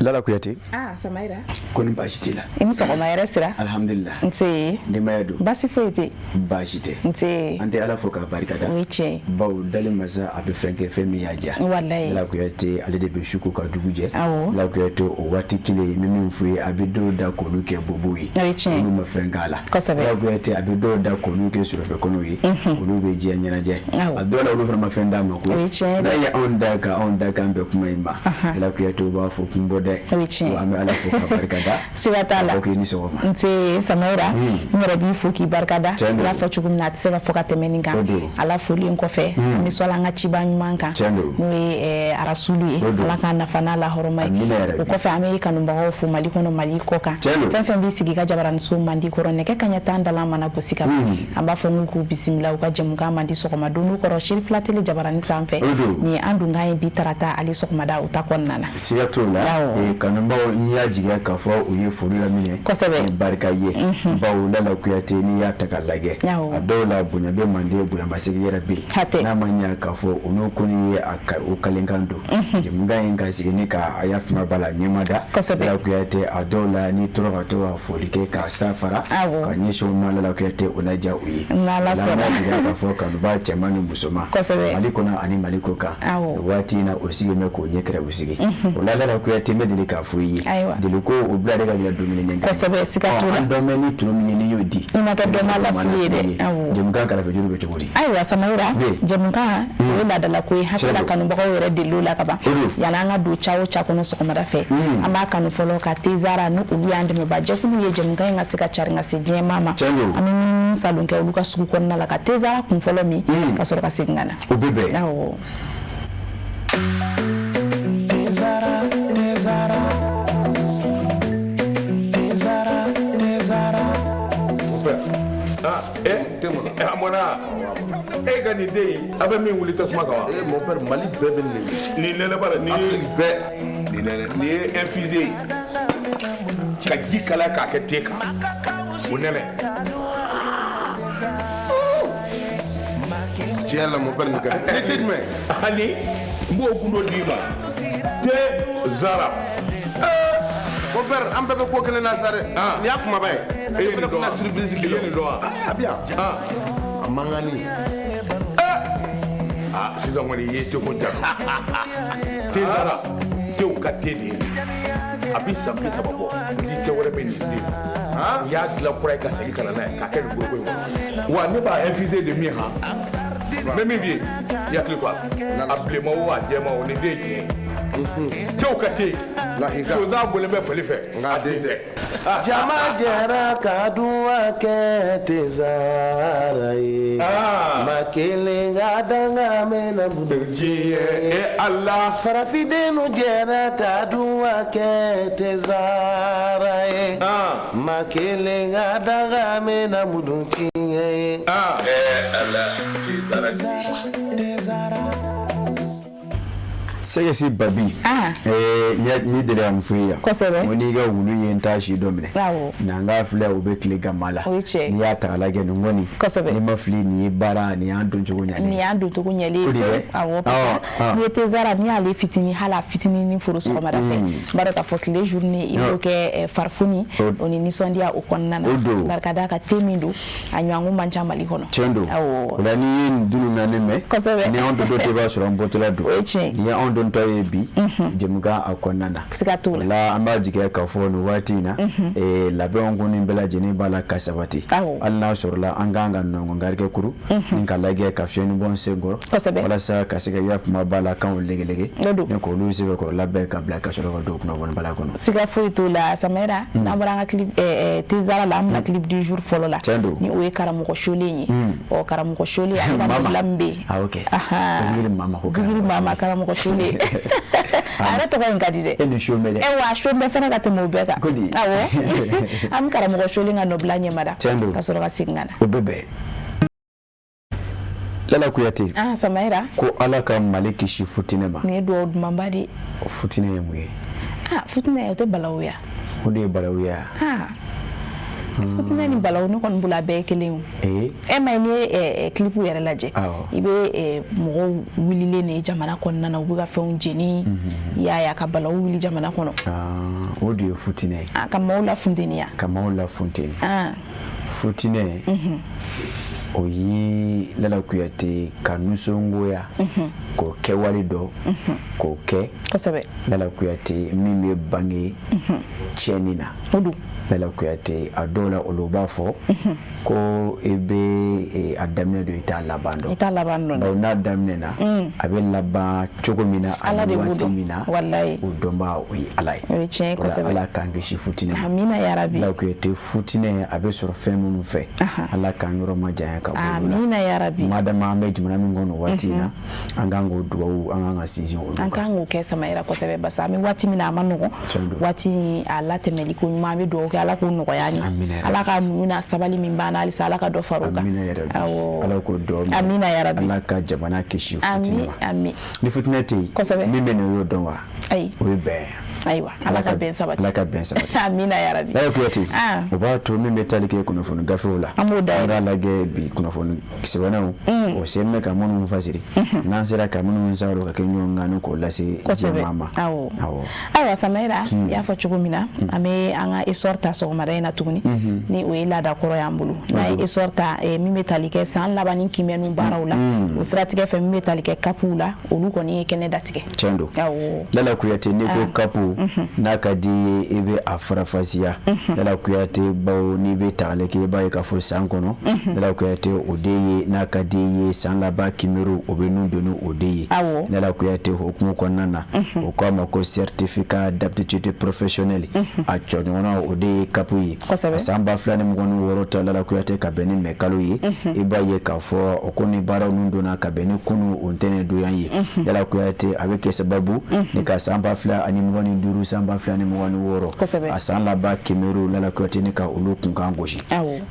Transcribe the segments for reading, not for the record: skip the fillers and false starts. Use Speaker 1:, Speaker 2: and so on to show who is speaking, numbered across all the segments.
Speaker 1: Lala Kuyate.
Speaker 2: Samaira.
Speaker 1: Koni bashitila.
Speaker 2: Imusoma yere sira.
Speaker 1: Alhamdulillah.
Speaker 2: Nti.
Speaker 1: Ndimayadu.
Speaker 2: Basi foyete.
Speaker 1: Bashite.
Speaker 2: Nti.
Speaker 1: Ante ala foka barikada.
Speaker 2: Wiche.
Speaker 1: Baw dali masa abe fenke femi yaja.
Speaker 2: Wallahi.
Speaker 1: Lala Kuyate ale de be shuku ka duguje.
Speaker 2: Awo.
Speaker 1: Lala Kuyate o wati kile mimi mfuye abido da koluke bobuyi.
Speaker 2: Wiche.
Speaker 1: Olu mafengala.
Speaker 2: Kosabe.
Speaker 1: Lala Kuyate abido da koluke surofe konoyi. Olu be je nyanaje. Adola olu fana mafenda mako.
Speaker 2: Wiche.
Speaker 1: Na ya on daka mbe kuma imba. Lala Kuyate ba fo kumbode.
Speaker 2: Wiche.
Speaker 1: Ala foka barikada.
Speaker 2: Siwatala.
Speaker 1: Okay ni soma.
Speaker 2: Nti Samaira. Ngere bi foki barikada. La fo chugum na tseva foka temeninga. Ala foli nkofe. Mi swala nga chiba nyumanka. Ni arasuli. Ala kana fana la horomai. Ukofe Amerika numba hofu maliko no maliko ka. Fenfe bisigi ka jabaran su mandi korone ke kanya tanda la mana bosika. Amba fo nguku bisimila ukaje muka mandi sokoma dunu koro shil flatele jabaran sanfe. Ni andu ngai bi tarata ali sokoma da utakonnana.
Speaker 1: Siyatola kanumba nya jiga ka fo uye furula mine barka ye bawo Lala Kuyate ni ya takalage adola bunya be mande bunya masigi yera be na manya ka fo uno kuni aka ukalengando jimunga inga sigini ka ayafma bala nyemada Lala Kuyate adola ni toroga to afolike ka safara ka nyesho Lala Kuyate unaja uyi la jiga ka fo kanuba temanu musoma maliko na ani maliko ka wati na osige meko nyekere usige Lala Kuyate medili ka fuyi diliko ublade ga la domine nyenga
Speaker 2: kosabe sikatula
Speaker 1: domine tulumine ni yodi
Speaker 2: imaka doma la fiyede
Speaker 1: jemka kala fejuru be chuguri
Speaker 2: aiwa Samaira jemka wala dala ko hakala kanu bako wera dilula kaba yana nga du chawo chakono sokomara fe amba kanu folo ka tizara no ubiyande me baje kunu ye jemka nga sika charinga seje mama amin salunke uluka suku konna la ka tizara kun folo mi kasoro ka singana
Speaker 1: ubebe
Speaker 3: amona gani dey abe min wuli tasuma kawa
Speaker 4: mon père Mali bɛɛ bɛ
Speaker 3: ni nene bara ni
Speaker 4: bɛɛ
Speaker 3: ni nene ni infusé ka ji kala ka kɛ te kan o nene
Speaker 4: tiɲɛ la mon père ni ka te jumɛn
Speaker 3: ani m'o gundo di ma te zara
Speaker 4: mon père an bɛɛ bɛ ko kelen na sa dɛ ni y'a kumaba ye fana kuna surprise kelen
Speaker 3: ni dɔn wa
Speaker 4: a bi yan a mangani
Speaker 3: sisan kɔni ye cogo jara te zara tew ka te de a bi san bi saba bɔ ni cɛ wɛrɛ bɛ nin den n y'a dilan kura ye ka segin ka na n'a ye k'a kɛ nin foroko in kɔnɔ wa ne b'a infusé de min han n bɛ min f'i ye i hakili to a la a bilenma o a jɛma o nin den ye tiɲɛ ye tew ka te sonsan bɔlen bɛ fali fɛ nka den tɛ
Speaker 4: jama jɛra ka duwa kɛ te zara ye ma kelen ka danga mɛna budu
Speaker 3: diɲɛ ala
Speaker 4: farafidenu jɛra ka duwa kɛ te zara ye ma kelen ka danga mɛna budu tiɲɛ ye
Speaker 3: ala
Speaker 1: sege si babi ni dele am fuya woni ga wulu yen tashi domine na nga fle o be kle gamala ni ya ta lage no ngoni ni mafli ni bara ni andon jogo nyali
Speaker 2: ni andon to nyali awo ni tezara ni ale fitini hala fitini ni furu so mara fe baraka fo les journées il faut que farfuni oni ni sondia o konnana baraka daka temindo anyangu mancha mali hono
Speaker 1: chendo la ni yen dunu naneme ni ondo do te ba so mbotola do ni don toye bi jemga akonnana
Speaker 2: sikatula
Speaker 1: la amba jike ka fonu watina la be ngoni bela jeni bala kasabati Allah surla anganga nongo ngarke kuru ninka lage ka fienu bon segor wala sa kasiga yaf ma bala kan lege ne ko lu sebe ko labbe ka bla ka shoro do no bon bala kono
Speaker 2: siga fuitu la Samaira na baranga clip tizara la amna clip du jour folo la ni o karamu ko sholenyi o karamu ko shole anga lambe
Speaker 1: okay zigiri mama
Speaker 2: karamu ko shole ara to ko ngadi de
Speaker 1: eni shome de
Speaker 2: wa shome fana ka temo beka awo am kara mo shole nga no blanye mada ka soro ka singana
Speaker 1: obebe Lala Kuyate
Speaker 2: Samaira
Speaker 1: ko ala ka maliki shi futine ma
Speaker 2: ni do mambadi
Speaker 1: futine yemuye
Speaker 2: futine yote balawuya
Speaker 1: ode balawuya
Speaker 2: futuna ni balaw ne kon bula be kelen e ma ni clip yɛrɛ lajɛ ibe mɔgɔ wulile ne jamana kɔnɔna na u bɛ ka fɛnw jeni ya ka balaw wuli jamana kɔnɔ
Speaker 1: o de ye futinɛ
Speaker 2: ka maaw la funteniya
Speaker 1: futinɛ o yi Lala Kuyate ka nusongoya ko kɛwale dɔ k'o kɛ Lala Kuyate min bɛ bange tiɲɛni na Lala Kuyate a dɔw la olu b'a fɔ ko i bɛ a daminɛ don i t'a laban dɔn n'a daminɛna a bɛ laban cogo min na a bɛ waati min na o dɔnba o ye Ala ye Ala k'an kisi futinɛ ma Lala Kuyate futinɛ a bɛ sɔrɔ fɛn minnu fɛ Ala k'an yɔrɔ ma janya ka bɔ madama an bɛ jamana min kɔnɔ waati in na an kan k'o dugawu an kan ka sinsin olu kan
Speaker 2: an kan k'o kɛ samayira kosɛbɛ basa an bɛ waati min na a ma nɔgɔn waati a latɛmɛli ko ɲuman an bɛ dugawu kɛ Ala k'o nɔgɔya ni Ala ka muɲu n'a sabali min b'an na halisa Ala ka dɔ fara o kan
Speaker 1: Ala k'o dɔn Ala ka jamana kisi futinɛ ma ni futinɛ tɛ yen min bɛ na o y'o dɔn wa o ye bɛn
Speaker 2: ayiwa Ala ka bɛn sabati amina ya rabi
Speaker 1: Lala Kuyate o b'a to min bɛ tali kɛ kunnafoni gafew la an b'a lajɛ bi kunnafoni sɛbɛnnaw o se bɛ ka minnu fasiri n'an sera ka minnu sawalo ka kɛ ɲɔgɔn kan k'o lase jɛmaa ma
Speaker 2: ayiwa Samayira y'a fɔ cogo min na an bɛ an ka essor ta sɔgɔmada in na tuguni ni o ye laada kɔrɔ y'an bolo n'a ye essor ta min bɛ tali kɛ san laban ni kiimɛnniw baaraw la o siratigɛ fɛ min bɛ tali kɛ kapuw la olu kɔni ye kɛnɛ datigɛ
Speaker 1: tiɲɛ don Lala Kuyate n'i ko kapu n'a ka di ye i bɛ a farafasiya Lala Kuyate bawo n'i bɛ tagale kɛ i b'a ye k'a fɔ san kɔnɔ Lala Kuyate o de ye n'a ka di ye san laban kiimɛriw o bɛ nun donni o de ye Lala Kuyate hukumu kɔnɔna na o k'a ma ko certificat d'aptitude professionnelle a jɔɲɔgɔnna o de ye kapu ye a san 2026 tɔ Lala Kuyate ka bɛn ni mɛ kalo ye i b'a ye k'a fɔ o ko ni baaraw nun donna ka bɛn ni kunu o ntɛnɛ donya ye Lala Kuyate a bɛ kɛ sababu ni ka san 2025 san 2026 a san laban kiimɛriw Lala Kuyate ni ka olu kunkan gosi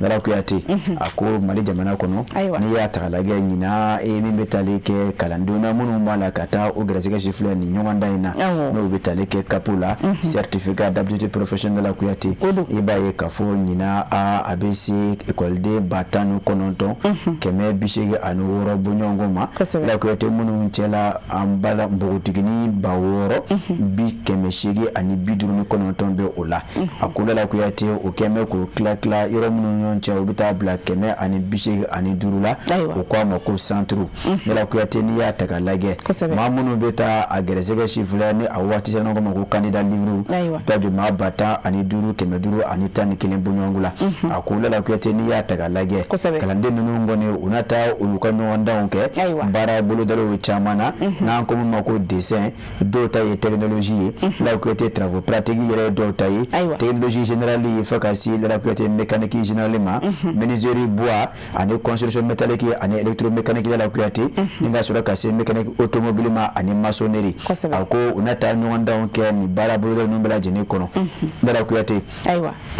Speaker 1: Lala Kuyate a ko Mali jamana kɔnɔ n'i y'a ta k'a lajɛ ɲina min bɛ tali kɛ kalandenw minnu b'a la ka taa o gɛrɛsɛgɛ si filɛ nin ɲɔgɔn dan in na n'o bɛ tali kɛ kapu la certificat d'aptitude professionnelle Lala Kuyate i b'a ye k'a fɔ ɲina a bɛ se ekɔliden 19 186 bɔɲɔgɔnko ma Lala Kuyate minnu cɛla an bala npogotigini 689 bɛ o la a ko Lala Kuyate o kɛmɛ k'o tila yɔrɔ minnu ɲɔgɔn cɛ o bɛ taa bila 185 la o k'a ma ko centre Lala Kuyate n'i y'a ta k'a lajɛ maa minnu bɛ taa a gɛrɛsɛgɛ si filɛ ni a waati sera ɲɔgɔn ma ko candidat libre taa jɔ maa 10,511 bɔɲɔgɔnko la a ko Lala Kuyate n'i y'a ta k'a lajɛ kalanden ninnu kɔni u na taa olu ka ɲɔgɔndanw kɛ baara bolodaliw caman na n'an ko min ma ko dessin dɔw ta ye technologie ye Lala Kuyate travaux pratiques yɛrɛ dɔw ta ye technologie générale ye fo ka se Lala Kuyate mécanique générale ma menuiserie bois ani construction métallique ani électromécanique Lala Kuyate ni ka sɔrɔ ka se mécanique automobile ma ani maçonnerie a ko u na taa ɲɔgɔndanw kɛ ni baara bolodali ninnu bɛɛ lajɛlen kɔnɔ Lala Kuyate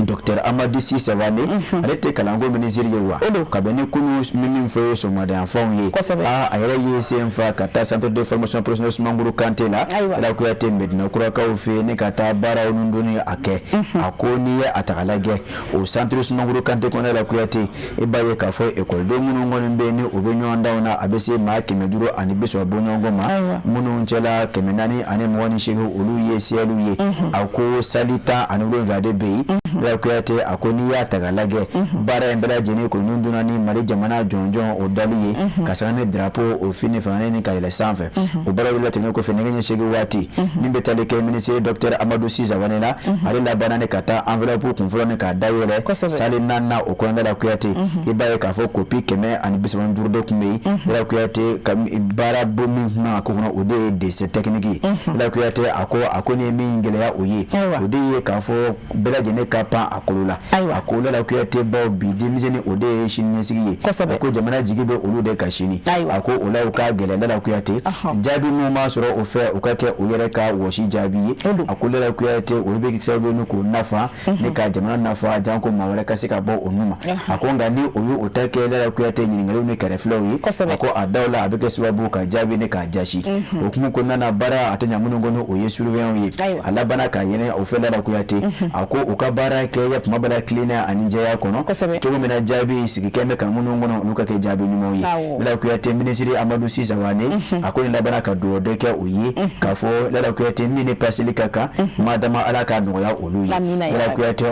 Speaker 1: docteur Amadu Sise Wane ale tɛ kalanko ministre ye wa ka bɛn ni kunu min fɔ ye sɔgɔmadayanfanw ye a yɛrɛ ye sen fa ka taa centre de formation professionnelle Sumanguru Kante la Lala Kuyate Medina Kurakaw fɛ ni ka taa baaraw nun donni a kɛ a ko n'i ye a ta k'a lajɛ o centre Sumanguru Kante kɔnɔ Lala Kuyate i b'a ye k'a fɔ ekɔliden minnu kɔni bɛ yen ni o bɛ ɲɔgɔn danw na a bɛ se maa 530 bɔɲɔgɔnko ma minnu cɛla 428 olu ye CLU ye a ko sali 17 de bɛ yen Lala Kuyate a ko n'i y'a ta k'a lajɛ baara in bɛɛ lajɛlen ko nun donna ni Mali jamana jɔnjɔn o dali ye ka sanga ni drapeau o fini fana ni ka yɛlɛ sanfɛ o baara wuli tɛmɛ kɔfɛ nɛgɛ ɲɛ 8 waati min bɛ tali kɛ ministre docteur Amadu Sise Wane la ale labanna ni ka taa enveloppe kunfɔlɔ ni k'a dayɛlɛ sali 4 o kɔnɔ Lala Kuyate i b'a ye k'a fɔ copie 135 de tun bɛ yen Lala Kuyate ka baara bon min kun kan ka k'o kɔnɔ o de ye dessin technique ye Lala Kuyate a ko ni ye min gɛlɛya o ye o de ye k'a fɔ bɛɛ lajɛlen ka pan a kolo la a ko Lala Kuyate baw bi denmisɛnnin o de ye sini ɲɛsigi ye a ko jamana jigi bɛ olu de ka sini a ko o la u ka gɛlɛ Lala Kuyate jaabi minnu b'a sɔrɔ o fɛ u ka kɛ u yɛrɛ ka wɔsi jaabi ye akulela kuyate uribe kitsabe no ko nafa ne ka jamana nafa janko mawara kasika bo onuma akonga ni oyu otakela kuyate nyingalo ne kare flowi ako adawla abike subabu ka jabi ne ka jashi okumu ko nana bara atanya munongono oyesuru wenwi alabana ka yene ofela la kuyate ako ukabara ke ya mabala cleaner aninje yako no tugo mena jabi sikikeme ka munongono nuka ke jabi ni moyi la kuyate ministry Amadou Sisa wane ako ni labana ka do de ke oyi kafo la kuyate ni ne pasili kaka madama alaka no ya oluyi la kuyate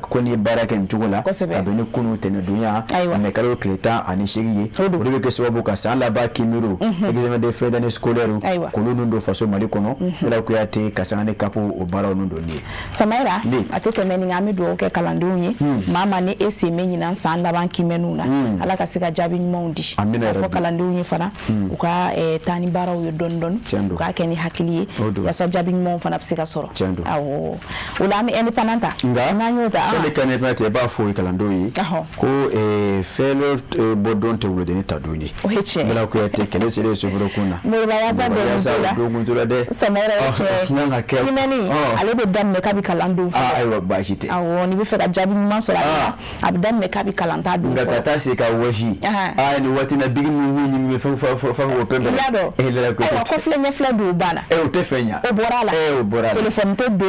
Speaker 1: ko ni baraka ntugula abeni kunu tene dunya me kalo kleta anishigi uribe ke sababu ka sala ba kimiru examen de fin d'année scolaire ko nundo faso mali kono la kuyate kasane kapo obara nundo ni
Speaker 2: Samaira atete meni ngami do ke kalandunyi mama ni esi menyi na sanda banki menuna alaka sika jabi mondi fo kalandunyi fana uka tani bara uyo dondon uka keni hakili ya sa jabi mon fana psika soro awo ulami independenta
Speaker 1: na nyota sele kane pate ba fo kalandunyi ko felo bodon te wulode ni taduni bela ko yate kele sele soforo kuna
Speaker 2: mo ba ya za
Speaker 1: do ngula de
Speaker 2: Samaira
Speaker 1: nyanga ke
Speaker 2: kimeni alebe damme kabi kalandu
Speaker 1: aywa bashite
Speaker 2: awo ni bi fe ka jabi man so la abdan me kabi kalanta du
Speaker 1: ngata se ka waji ni wati na bigi ni me fa wo pembe
Speaker 2: la ko fle nya fle du bana
Speaker 1: o te fenya
Speaker 2: o borala
Speaker 1: o borala
Speaker 2: telephone te do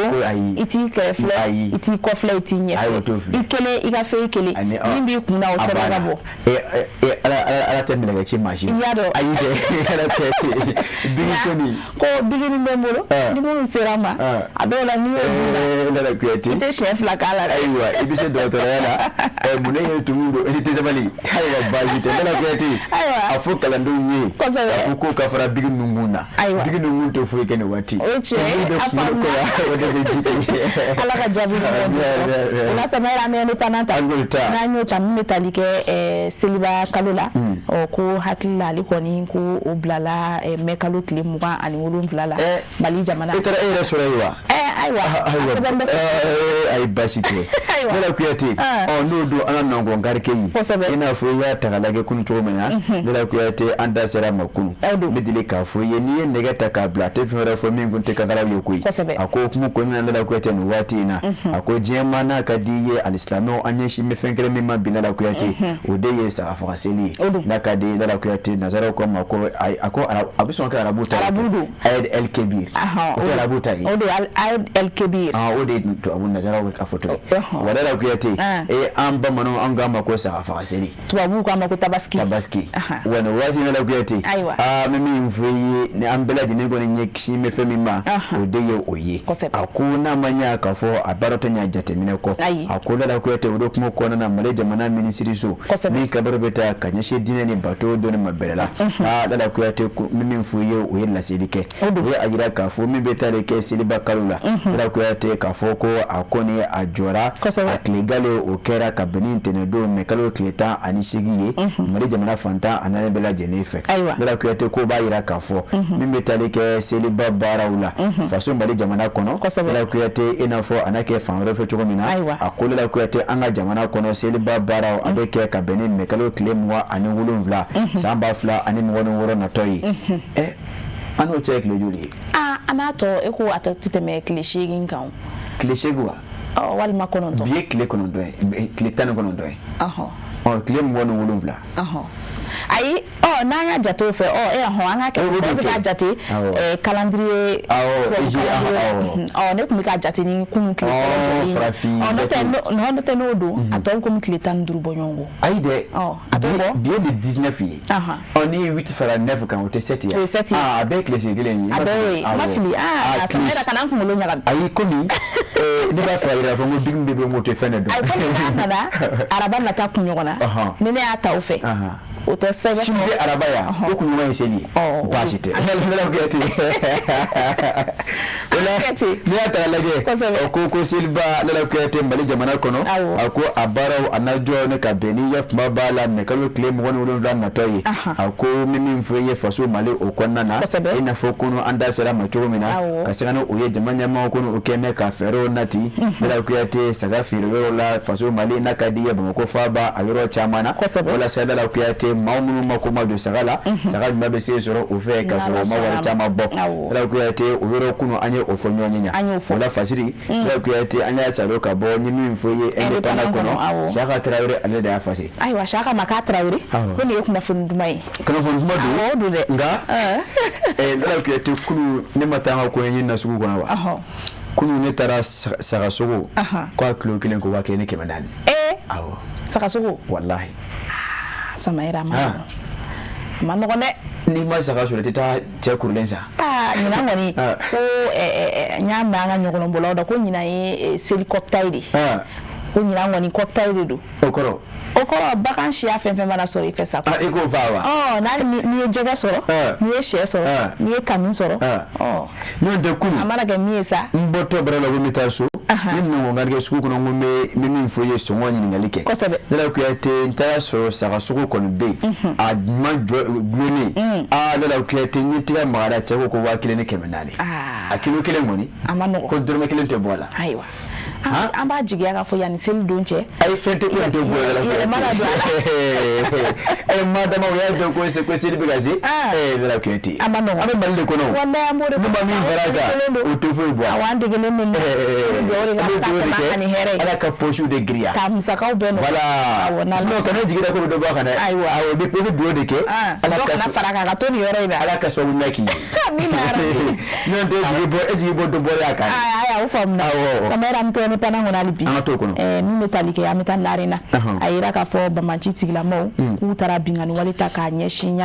Speaker 2: iti ke fle iti ko fle iti nya ikele iga fe ikele nimbi kuna o sera gabo
Speaker 1: ala tembe ga chi machine ayi de ala pete bigi koni
Speaker 2: ko bigi ni mbolo ni mo serama adola ni
Speaker 1: la kwete
Speaker 2: ite chef la kala
Speaker 1: aywa ibise docteur yana mune yetundo ite zabali aywa bajite la kwete afu kala ndunyi afu ko kafara bigi nunguna bigi nungunto fu kene wati
Speaker 2: afa
Speaker 1: wode bejike
Speaker 2: ala ka jabi la Samaira me pananta na nyota metalike seliba kalola ko hakilla likoni ko oblala mekalo klimuga ani wolumblala bali jamana
Speaker 1: itara resuraiwa
Speaker 2: aywa
Speaker 1: ay basite wala kuyati no do anana ngo ngarke yi ina fo ya tagalage kunu to mena wala kuyati anda sera makunu midile ka fo ye ni nega takabla te fera fo mingu te kagala yokui ako kuma ko na wala kuyati no wati ina ako jema na kadiye alislamo anyeshi mefengere mima binala kuyati odeye sa afaseli na kadi wala kuyati nazara ko mako ako abiso ka arabuta aid el kebir ko arabuta
Speaker 2: aid el kebir
Speaker 1: ode to abun nazara ko afoto wadala kuyati amba mano anga mako sa afaseli
Speaker 2: to abu ko mako tabaski
Speaker 1: wana wazi na kuyati mimi mfuyi ni ambela jinego ni nyekshi mefemima odeye oye akuna manya kafo abaroto nya jatemine ko akula la kuyati odo kuma ko na maleje mana ministry so ni kabarobeta kanyeshe dine ni bato do ni maberela la kuyati mimi mfuyi oye la sedike we ajira kafo mi betale ke siliba kalula la kuyati kafo ko akoni ajora akligale okera kabini tenedo mekalo kleta anishigiye maleje mana fanta anane bela jenefe la kuyati ko bayira kafo mi betale ke siliba barawula faso maleje mana kono la kuyati inafo anake fanro fe chogomina akole la kuyati anga jamana kono siliba baraw abeke kabini mekalo klemwa ani wulumvla samba fla ani mwono woro na toyi ano check le juli
Speaker 2: anato eko atatite me cliché ginkan
Speaker 1: cliché gwa
Speaker 2: wal makono to
Speaker 1: bien clé kono do clé tan kono do clé mwono wulumvla
Speaker 2: ayi nanya jato fe anga ke ka jate calendrier ne kumika jate ni kumki no te no do atol kumki tan duru bonyongo
Speaker 1: ayi de bien de 19 yi on est 8 fara 9 kan o te 7 ya avec les gilets yi
Speaker 2: ma fili Samaira kana kumulo nyaga
Speaker 1: ayi komi ne ba fa ira fo mo big mbebe mo te fene do
Speaker 2: ayi komi nada araba na ta kunyogona ne ne ata o fe utasema
Speaker 1: shinde arabaya huku nyuma yeseli bashite ni atalage okoko silba la kwete mbali jamana kono ako abara anajo ne kabeni ya mabala ne kalo claim woni woni na toyi ako mimi mfuye faso male okonna na ina fokuno anda sera macho mina kasana uye jamanya ma kono okene ka fero nati la kwete saga firo la faso male na kadiye bamako faba ayoro chamana wala sala la kwete maa minnu ma ko ma don saga la saga ɲuman bɛ se sɔrɔ o fɛ ka sɔrɔ o ma wari caman bɔ Ala kuyate o yɔrɔ kunu an ye o fɔ ɲɔgɔn ye o la fasiri Ala kuyate an y'a saro ka bɔ ni min fɔ ye indépendant kɔnɔ Saka Traoré ale de y'a fase
Speaker 2: ayiwa Saka Maka Traoré ko nin ye kunnafoni duman ye
Speaker 1: kunnafoni duman don dɛ nka Ala kuyate kunu ne ma taa n ka kɔɲɔ na sugu kɔnɔ wa kunu ne taara sagasogo ko a kilo 1 ko 1,400 awɔ
Speaker 2: sagasogo
Speaker 1: wallahi
Speaker 2: sama era ma nɔgɔn dɛ
Speaker 1: ni ma saga sɔrɔ tɛ taa cɛ kurulen sa
Speaker 2: ɲinan kɔni ko n y'a mɛn an ka ɲɔgɔnbɔlaw da ko ɲinan ye seli cocktail de ko ɲinan kɔni cocktail de don
Speaker 1: o kɔrɔ
Speaker 2: bagan siya fɛn fɛn mana sɔrɔ i fɛ sa
Speaker 1: i k'o fa wa
Speaker 2: n'i ye jɛgɛ sɔrɔ n'i ye sɛ sɔrɔ n'i ye kami sɔrɔ
Speaker 1: n'o tɛ kunu
Speaker 2: a mana kɛ min ye sa
Speaker 1: n bɔtɔ bara la ko n bɛ taa so ni nɔgɔ ngarikɛ sugu kɔnɔ ko n bɛ min fɔ i ye sɔngɔ ɲininkali kɛ
Speaker 2: kosɛbɛ
Speaker 1: ne la kuyate n taara sɔrɔ sagasogo kɔni bɛ yen a ɲuman gulonnen ne la kuyate n ye tigɛ magara cɛ ko 1,400 a kilo 1 kɔni
Speaker 2: a ma nɔgɔ
Speaker 1: ko dɔrɔmɛ 1 tɛ bɔ a la
Speaker 2: ayiwa an b'a jigiya k'a fɔ yanni seli don cɛ
Speaker 1: ayi fɛn tɛ ko tɛ bɔ a la
Speaker 2: yɛlɛmana don a la
Speaker 1: madama o y'a dɔn ko seli bɛ ka se ne la kuyate
Speaker 2: a ma nɔgɔ
Speaker 1: an bɛ Mali de kɔnɔ
Speaker 2: wallahi an b'o de
Speaker 1: min fara kan o tɛ foyi bɔ
Speaker 2: an degelen don
Speaker 1: Ala ka poche de giriya
Speaker 2: ka musakaw bɛɛ nɔgɔ
Speaker 1: voilà non kana jigira ko dɔ bɔ kana
Speaker 2: ayiwa
Speaker 1: bɛ duwawu de kɛ
Speaker 2: Ala ka fara kan ka to nin yɔrɔ in na
Speaker 1: Ala ka sababu ɲuman k'i ye n'o tɛ jigi bɔ dɔ bɔra a kan
Speaker 2: o faamuna Samara an tɛ ne pana kɔnɔ hali bi
Speaker 1: an ka t'o kɔnɔ
Speaker 2: min bɛ tali kɛ an bɛ taa Narena a yira k'a fɔ Bamaci tigilamaw k'u taara binkani wale ta k'a ɲɛsin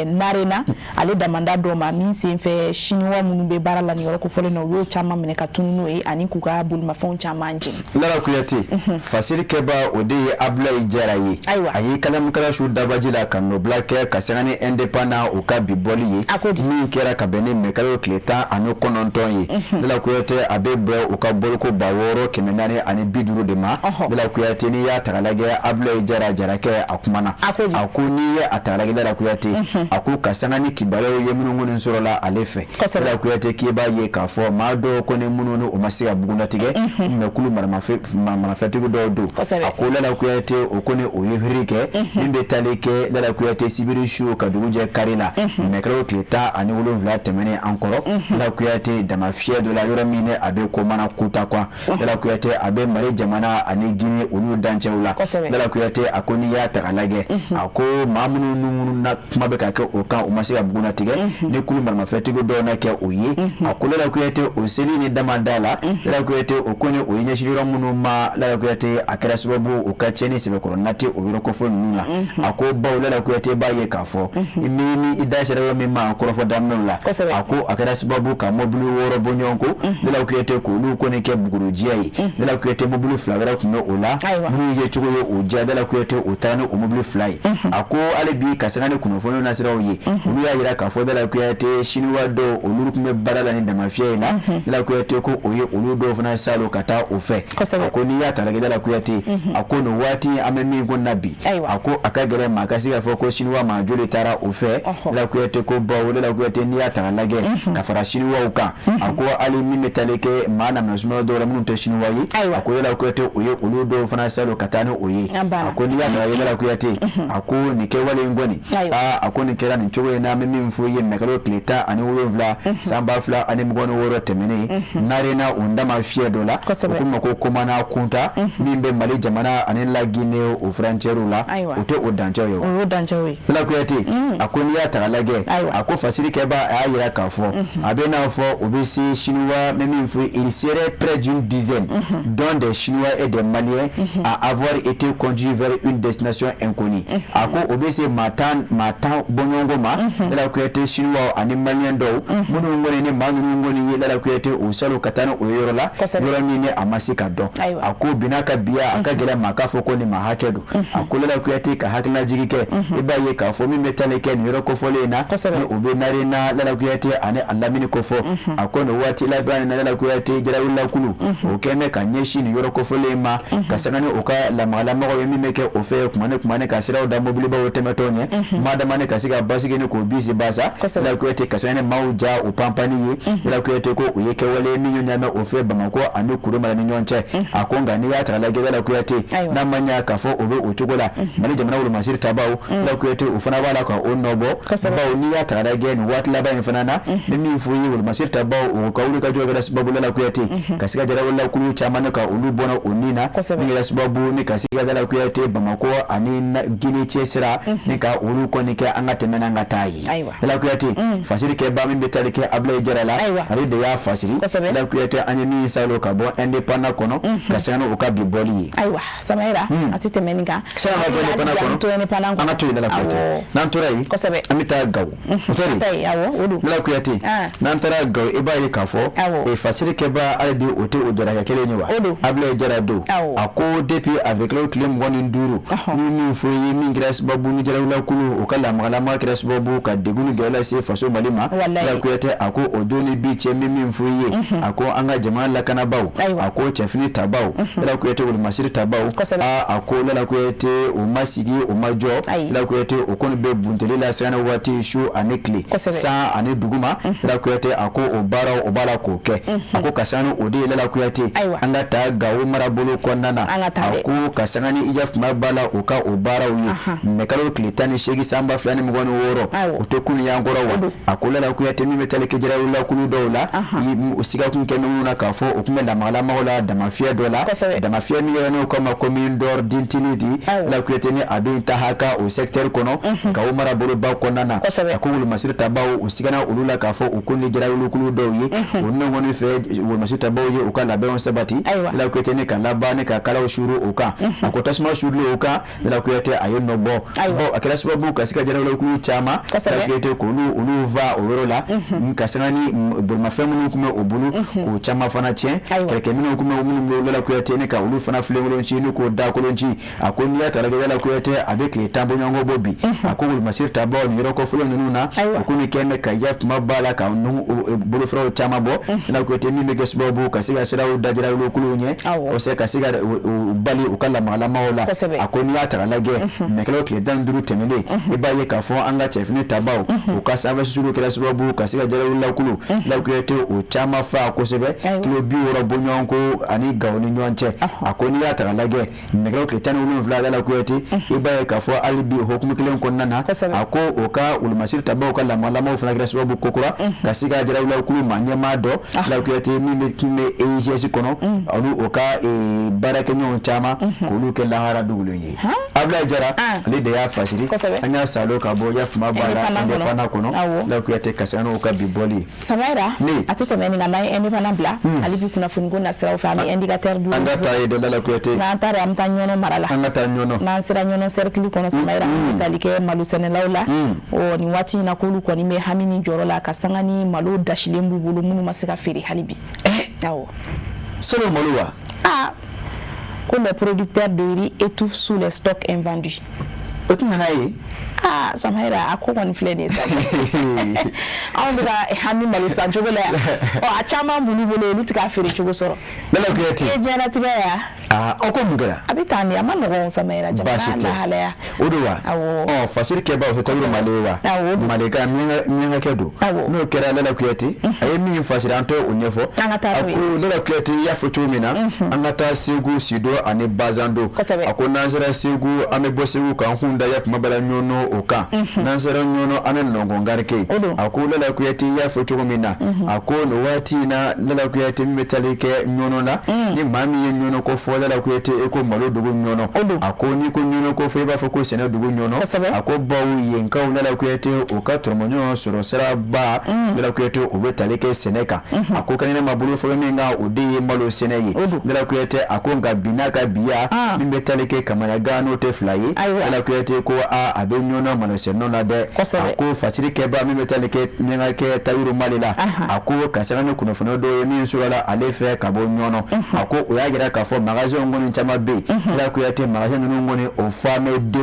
Speaker 2: Narena ale damanda dɔ ma min senfɛ Chinois minnu bɛ baara la nin yɔrɔ kofɔlen na u y'o caman minɛ ka tunu n'o ye ani k'u ka bolimafɛnw caman jeni
Speaker 1: Lara Kuyate fasirikɛba o de ye Ablaye Jara ye a ye kalamukala su dabaji la ka nɔbila kɛ ka sanga ni indépendant o ka bi bɔli ye min kɛra ka bɛn ni mɛkalo tile 19 ye Lara Kuyate a bɛ bɛn u ka bɔliko 6,450 de ma Lara Kuyate ni y'a ta ka lajɛ Ablaye Jara jarakɛ a kumana a ko n'i ye a ta ka lajɛ Lara Kuyate a ko ka sanga ni kibaruyaw ye minnu kɔni sɔrɔla ale fɛ Lara Kuyate k'i b'a ye k'a fɔ maa dɔw kɔni minnu ni o ma se ka bugundatigɛ mais kulu marafɛtigiw dɔw don a ko Lara Kuyate o kɔni o ye hiri kɛ min bɛ tali kɛ Lara Kuyate sibiri su ka dugu jɛ kari la mɛkalo tile 17 tɛmɛnen an kɔrɔ Lara Kuyate dama fiyɛ dɔ la yɔrɔ min a bɛ komana kuta kwa Lara Kuyate a bɛ Mali jamana ani Guinée olu dancɛw la Lara Kuyate a ko n'i y'a ta ka lajɛ a ko maa minnu na kuma bɛ ka kɛ o kan o ma se ka bugundatigɛ ni kulu marafɛtigiw dɔw na kɛ o ye a ko Lara Kuyate o seli ni damanda la Lara Kuyate o kɔni o ye ɲɛsin yɔrɔ minnu ma Lara Kuyate a kɛra sababu o ka cɛni sɛbɛkɔrɔ nati o yɔrɔ kɔfɛ ninnu la a ko baw Lara Kuyate b'a ye k'a fɔ i da sera yɔrɔ min ma kɔrɔfɔ daminɛw la a ko a kɛra sababu ka mobili 6 bɔ ɲɔgɔn ko Lara Kuyate k'olu kɔni kɛ bugurujiya ye Lara Kuyate mobili 2 wɛrɛ tun bɛ o la minnu ye cogo ye o diya Lara Kuyate o taara ni o mobili 2 ye a ko hali bi ka sanga ni kunnafoniw nasiraw ye olu y'a yira k'a fɔ Lara Kuyate Chinois dɔw olu tun bɛ baara la ni damafiyɛ in na Lara Kuyate ko o ye olu dɔw fana salo ka taa o fɛ a ko n'i y'a ta lajɛ Lara Kuyate a ko nin waati an bɛ min ko na bi a ko a ka gɛlɛn maa ka se k'a fɔ ko Chinois maa joli taara o fɛ Lara Kuyate ko bawo Lara Kuyate n'i y'a ta lajɛ ka fara Chinois kan a ko hali min bɛ tali kɛ maa naminɛsumayaw dɔw la minnu tɛ Chinois ye a ko Lara Kuyate o ye olu dɔw fana salo ka taa ni o ye a ko n'i y'a ta lajɛ Lara Kuyate a ko nin kɛwale in kɔni a ko nin kɛra nin cogo in na an bɛ min fɔ ye mɛkalo tile 17 san 2026 tɛmɛnen Narena o ndama fiyɛ dɔ la o ko ma ko komana kunta min bɛ Mali jamana ani la Guinée o frontière la o tɛ o dancɛw ye Lara Kuyate a ko n'i y'a ta lajɛ a ko fasirikɛba a y'a yira k'a fɔ a bɛ n'a fɔ o bɛ se Chinois bɛ min fɔ il serait près d'une dizaine dont des Chinois et des Maliens à avoir été conduits vers une destination inconnue a ko o bɛ se maa tan bɔɲɔgɔnko ma Lara Kuyate Chinois ani Malien dɔw minnu kɔni ni maa ninnu kɔni ye Lara Kuyate o salo ka taa ni o yɔrɔ la yɔrɔ min ni a ma se ka dɔn a ko bina ka biya a ka gɛlɛn maa k'a fɔ ko nin maa hakɛ don a ko Lara Kuyate ka hakililajigi kɛ i b'a ye k'a fɔ min bɛ tali kɛ nin yɔrɔ kofɔlen in na ni o bɛ Narena Lara Kuyate ani a lamini kofɔ a ko nin waati labɛn na Lara Kuyate Jarawula kulu o keme ka nyeshi ni yoro ko folema ka sangane o ka la malama ko yemi meke o fe kumane ka sira o da mobile ba o temetonye madama ne ka siga basige ne ko bisi basa la ko ete ka sangane mauja o pampani ye la ko ete ko o yeke wale minyo nyame o fe bamako anu kuruma ni nyonche akonga ni ya tala geza la ko ete na manya ka fo obe o chugola mali jamana wulu masiri tabau la ko ete o fana bala ka o nobo ba ni ya tala geni wat la ba infanana mimi fuyi wulu masiri tabau o ka wulu ka joga da sababu la ko ete kasika jara wala kulu chamana ka ulu bona onina ni la sababu ni kasika jara ko ete bamako ani gini chesira ni ka ulu ko ni ka anga temena anga tayi la ko ete fasiri ke ba min betale ke abla jara la ari de ya fasiri la ko ete ani ni salo ka bo independent kono kasano o ka bi boli
Speaker 2: aiwa samaira atite meninga
Speaker 1: sana ba independent kono
Speaker 2: to independent
Speaker 1: anga to la ko ete nan torai amita gaw otori la ko ete nan tara gaw e ba yi kafo e fasiri ke ba albi ote o jara ya kele nyiwa abla jara do ako depuis avec le clem woni nduru ni foyi min gras babu ni jara la kulu o kala mala ma gras babu ka degunu gela se faso malima la ko ete ako odoni bi che min foyi ako anga jama la kana baw ako chefini tabaw la ko ete wol masiri tabaw ako la ko ete o masigi o majo la ko ete o kon be buntele la sana wati shu anekli sa ane duguma la ko ete ako o bara o bala ko ke ako kasano ode la ko ete anga ta gawo marabolo konnana ako kasangani ijaf mabala o ka o bara wi mekalo klitani shegi samba flani mgono woro otokuni ya ngoro wa ako la ko ete mi metale ke jira la kulu dola usiga kunkeno na kafo okumela mala maola da mafia dola da mafia ni yono kama commune d'or d'intilidi la ko ete ni abin tahaka o secteur kono gawo marabolo ba konnana ako wul masir tabaw usigana ulula kafo ukuni jira kulu doyi onno ngoni fe wul masir tabaw ye o kala be on sabati la ko ete ni kala ba ni ka kala ushuru oka akota sma shuru oka la ko ete ayono bo akela sababu kasika jara la kulu chama la ko ete ko ulu va orola kasangani burma femu kuma obulu ko chama fana chen keke mino kuma umunu la ko ete ni ka ulu fana flengo nchini ko da ko lonchi akoni ya tala la ko ete avec les tambo nyango bobi akulu masir tabaw ni roko fulo nuna akuni keme ka yaf mabala ka nu bulu fro chama bo la ko ete mi mege sababu kasika sira da jara la kulu nye ko se kasika bali ukala mala maola akoni ya tala ge mekelo kle dan duru temele e baye ka fo anga chefini tabaw ukasa ava sulu kala sababu kasika jara la kulu la ko ete o chama fa ko sebe kilo bi wora bonyonko ani gawni nyonche akoni ya tala ge mekelo kle tan ulu vla la ko ete e baye ka fo alibi hokumu kile konnana ako oka ul masir tabaw kala mala maola fna kala sababu kokura kasika jara la kulu manya mado la ko ete mi kime ejesi kono anu oka e barake nyon chama kulu ke la hara dugulunyi abla jara le de ya fasiri anya salo ka bo ya fuma bala ende pana kono la ku yate kasano ka biboli
Speaker 2: samaira atete meni na mai ende pana bla alibi kuna fungu na sira fami indicateur du
Speaker 1: anda tayi de la ku yate
Speaker 2: na tare am tanyono marala
Speaker 1: anga tanyono
Speaker 2: na sira nyono cercle kono samaira dalike malu sene laula o ni wati na kulu ko ni me hamini jorola kasangani malu dashilembu bulu munu masika feri halibi
Speaker 1: solo maluwa
Speaker 2: que les producteurs de riz étouffent sous les stocks invendus. Samaira akoko ni flene sa. Andra hami malisa jogole. O achama bulubule lutika fere chogo soro.
Speaker 1: Lala kweti.
Speaker 2: E jana tiga ya.
Speaker 1: Okomugara.
Speaker 2: Abitani amano go Samaira jana halaya.
Speaker 1: Odowa. Oh fasiri keba o tolu malewa. Maleka minga kedo. No kera lala kweti. Ayemi fasiri anto onyefo. Aku lala kweti ya fotumina. Angata segu sido ane bazando. Ako nanzera segu amebo segu kan hunda ya mabala nyono oka nansara nyono anan nongo ngarke ako lala kuyati ya foto mina ako no wati na lala kuyati metalike nyono na ni mami nyono ko fo lala kuyati eko malo dugu nyono ako ni ko nyono ko fe ba foko sena dugu nyono ako bawu yenka lala kuyati oka tromonyo soro sera ba lala kuyati obetalike seneka ako kanina mabulu fo menga odi malo seneyi lala kuyati ako ngabinaka biya ni metalike kamana gano te fly lala kuyati kuyate ko a be nyono mano senno na de ako fasiri ke ba mi metale ke ninga ke tayiru malila ako kasana no kuno funo do yemi sulala alefe ka bo nyono ako uyagira ka fo magazin ngoni chama be la kuyate magazin no ngoni o fame de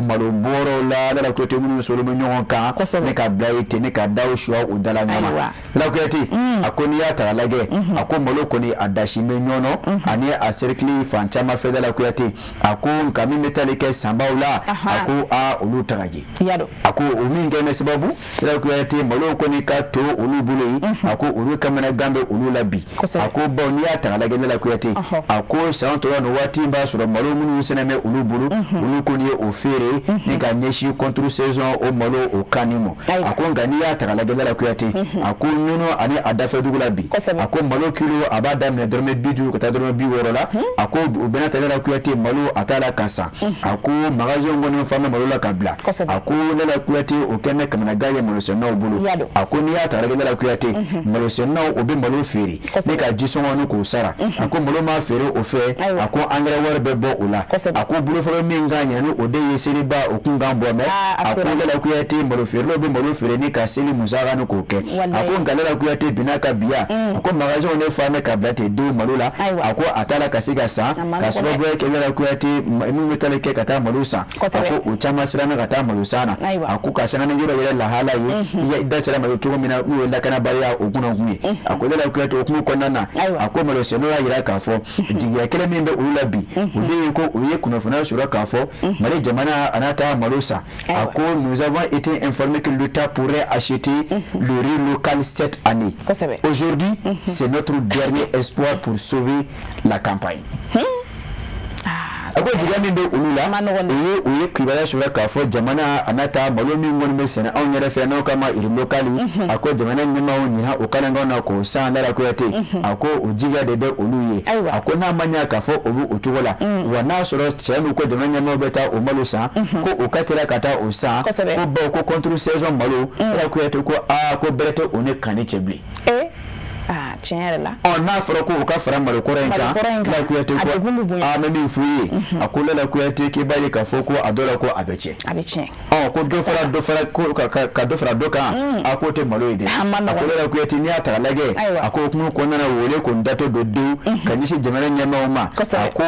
Speaker 1: malo boro la kuyate munu solo mo nyonka ne ka blaite ne ka dawo shwa udala nyama la kuyate ako ni ya taralage ako malo koni adashi me nyono ani a circle fan chama fe la kuyate ako kami metale ke sambaula ako a olu tagaji
Speaker 2: yado
Speaker 1: ako uminge me sababu la kuyate malo koni ka to olu bule ako olu kamana gambe olu labi ako boni ya taralage la kuyate ako santo no wati mba sura malo munu seneme olu bulu olu koni ofere ni ga nyeshi contre saison o malo o kanimo ako ngani ya taralage la kuyate ako nuno ani adafe dugula bi ako malo kilo abada me dorme bidu ko ta dorme bi worola ako ubena tala kuyate malo atala kasa ako magazin ngoni fama malo la kabla ako la kuyate o keme kamana gaye malo senno bulu ako ni ya taralage la kuyate malo senno obi malo fere ni ka jisongo no ko sara ako malo ma fere o fe ako angre warbe bo ula ako bulu fere minganya no ode yesiri ba okunga mbome ako la kuyate malo fere lo be malo fere ni ka seli muzaga no ko ke ako ngala kuyate binaka biya ako magazin ne fama kabla te do malo la ako atala kasiga sa kasbabu ke la kuyate mu metale ke kata malo sa ako uchama sirana kata malo sana ako kasana ngiro wala la hala yi ya idasira malo to mina mu wala kana bariya oguna ngui ako la kuyate okumu konana ako malo seno ya ira kafo jigiya kele mimbe ululabi ule ko uye kuna fana sura kafo male jamana anata malosa ako nous avons été informés que l'État pourrait acheter le riz local cette année. Aujourd'hui, c'est notre dernier espoir pour sauver la campagne. Ako jigami be ulula uye kwibala sura kafo jamana anata balomi ngoni mesena on yere fe no kama iri lokali ako jamana nyima nyina okala ngona ko sanda la kuyate ako ujiga debe uluye ako na manya kafo obu utugola wana soro chenu ko jamana nyima beta o malusa ko okatira kata osa ko ba ko contre saison malu la kuyate ko ko berete one kani chebli
Speaker 2: chenela
Speaker 1: on na fara ko ka fara mal korenka la kuyate ko amemi fuyi akula la kuyate ke baye ka foko adola ko abece ko do fara ko ka do fara doka akote maloide akula la kuyate ni atara lage ako kuma ko nana wole ko ndato do do kanyishi jamana nyama uma ako